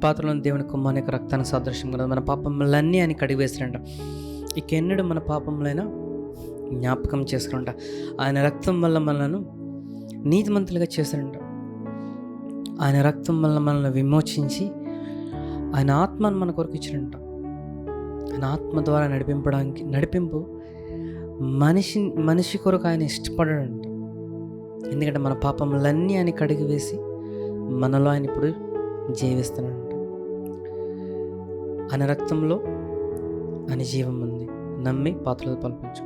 పాత్రలో దేవుని కుమారుని యొక్క రక్తానికి సాదృశ్యం కదా. మన పాపములన్నీ ఆయన కడిగి వేసారంట. ఇకెన్నడూ మన పాపములైనా జ్ఞాపకం చేసుకుంటా. ఆయన రక్తం వల్ల మనలను నీతిమంతులుగా చేశారంట. ఆయన రక్తం వల్ల మనల్ని విమోచించి ఆయన ఆత్మను మన కొరకు ఇచ్చినంట. ఆయన ఆత్మ ద్వారా నడిపింపు మనిషి కొరకు ఆయన ఇష్టపడాడంట. ఎందుకంటే మన పాపములన్నీ ఆయన కడిగి వేసి మనలో ఆయన ఇప్పుడు జీవిస్తున్నాడంట. ఆయన రక్తంలో ఆయన జీవం ఉంది. నమ్మి పాత్రలు పాల్పంచు.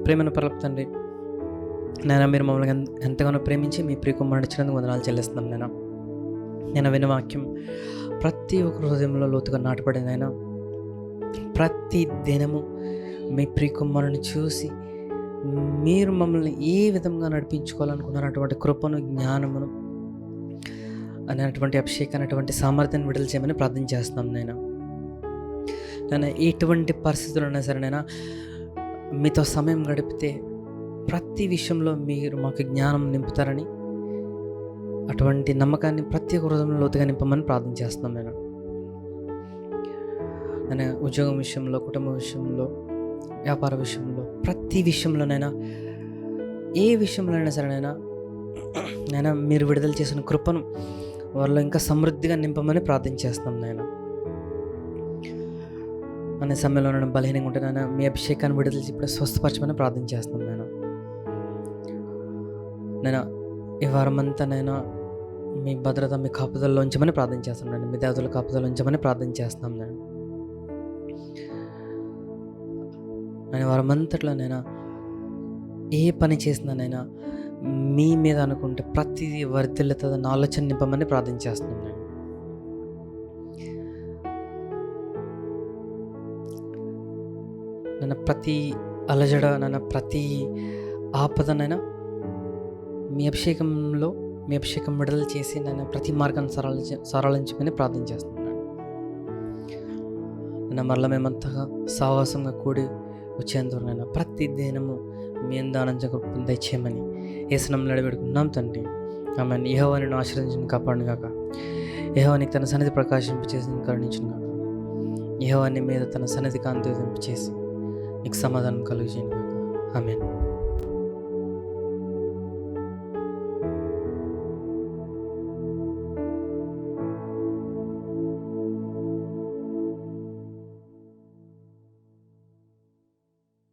ప్రేమను పరలోక తండ్రి, నేను మీరు మమ్మల్ని ఎంతగానో ప్రేమించి మీ ప్రియకుమారుడు ఇచ్చినందుకు వందనాలు చెల్లిస్తున్నాను. నేను విన్న వాక్యం ప్రతి ఒక్క హృదయంలో లోతుగా నాటపడిందైనా, ప్రతి దినము మీ ప్రియకుమారుని చూసి మీరు మమ్మల్ని ఏ విధంగా నడిపించుకోవాలనుకున్నారు అటువంటి కృపను, జ్ఞానమును, అనేటువంటి అభిషేకం, అటువంటి సామర్థ్యాన్ని విడుదల చేయమని ప్రార్థన చేస్తున్నాం. నేను ఎటువంటి పరిస్థితులు ఉన్నా సరే నైనా మీతో సమయం గడిపితే ప్రతి విషయంలో మీరు మాకు జ్ఞానం నింపుతారని, అటువంటి నమ్మకాన్ని ప్రతి ఒక్క హృదయంలో లోతుగా నింపమని ప్రార్థన చేస్తున్నాం. నేను ఉద్యోగం విషయంలో, కుటుంబ విషయంలో, వ్యాపార విషయంలో, ప్రతి విషయంలోనైనా, ఏ విషయంలోనైనా సరే నైనా మీరు విడుదల చేసిన కృపను వారిలో ఇంకా సమృద్ధిగా నింపమని ప్రార్థన చేస్తున్నాం. అనే సమయంలో నేను బలహీనంగా ఉంటే మీ అభిషేకాన్ని విడుదల చేసి ఇప్పుడు స్వస్థపరచమని ప్రార్థన చేస్తున్నాం. నేను ఈ వారమంతా మీ భద్రత, మీ కాపుదలలో ఉంచమని ప్రార్థన చేస్తున్నాను. మీ దేవతల కాపుదలలో ఉంచమని ప్రార్థన చేస్తున్నాం. నేను వారమంతట్లో ఏ పని చేసినా మీ మీద అనుకుంటే ప్రతిదీ వర్ధిల్లుతుందని ఆలోచన నింపమని ప్రార్థన చేస్తున్నాను. నన్ను ప్రతి అలజడ, ప్రతి ఆపదనైనా మీ అభిషేకం విడుదల చేసి నన్ను ప్రతి మార్గాన్ని సరళించమని ప్రార్థన చేస్తున్నాను. నన్ను మరలా మేమంతగా సావాసంగా కూడి వచ్చేందుకు ప్రతి దినము మీ దానం దయచేయమని యేసునామములో అడిగిపెట్టుకున్నాం తండ్రి. ఆమేన్. యెహోవా నిన్ను ఆశీర్వదించును కాపాడును గాక. యెహోవా నీకు తన సన్నిధి ప్రకాశింపచేసి కరుణించును గాక. యెహోవా నీ మీద తన సన్నిధి కాంతి చేసి నీకు సమాధానం కలుగజేయును గాక. ఆమేన్.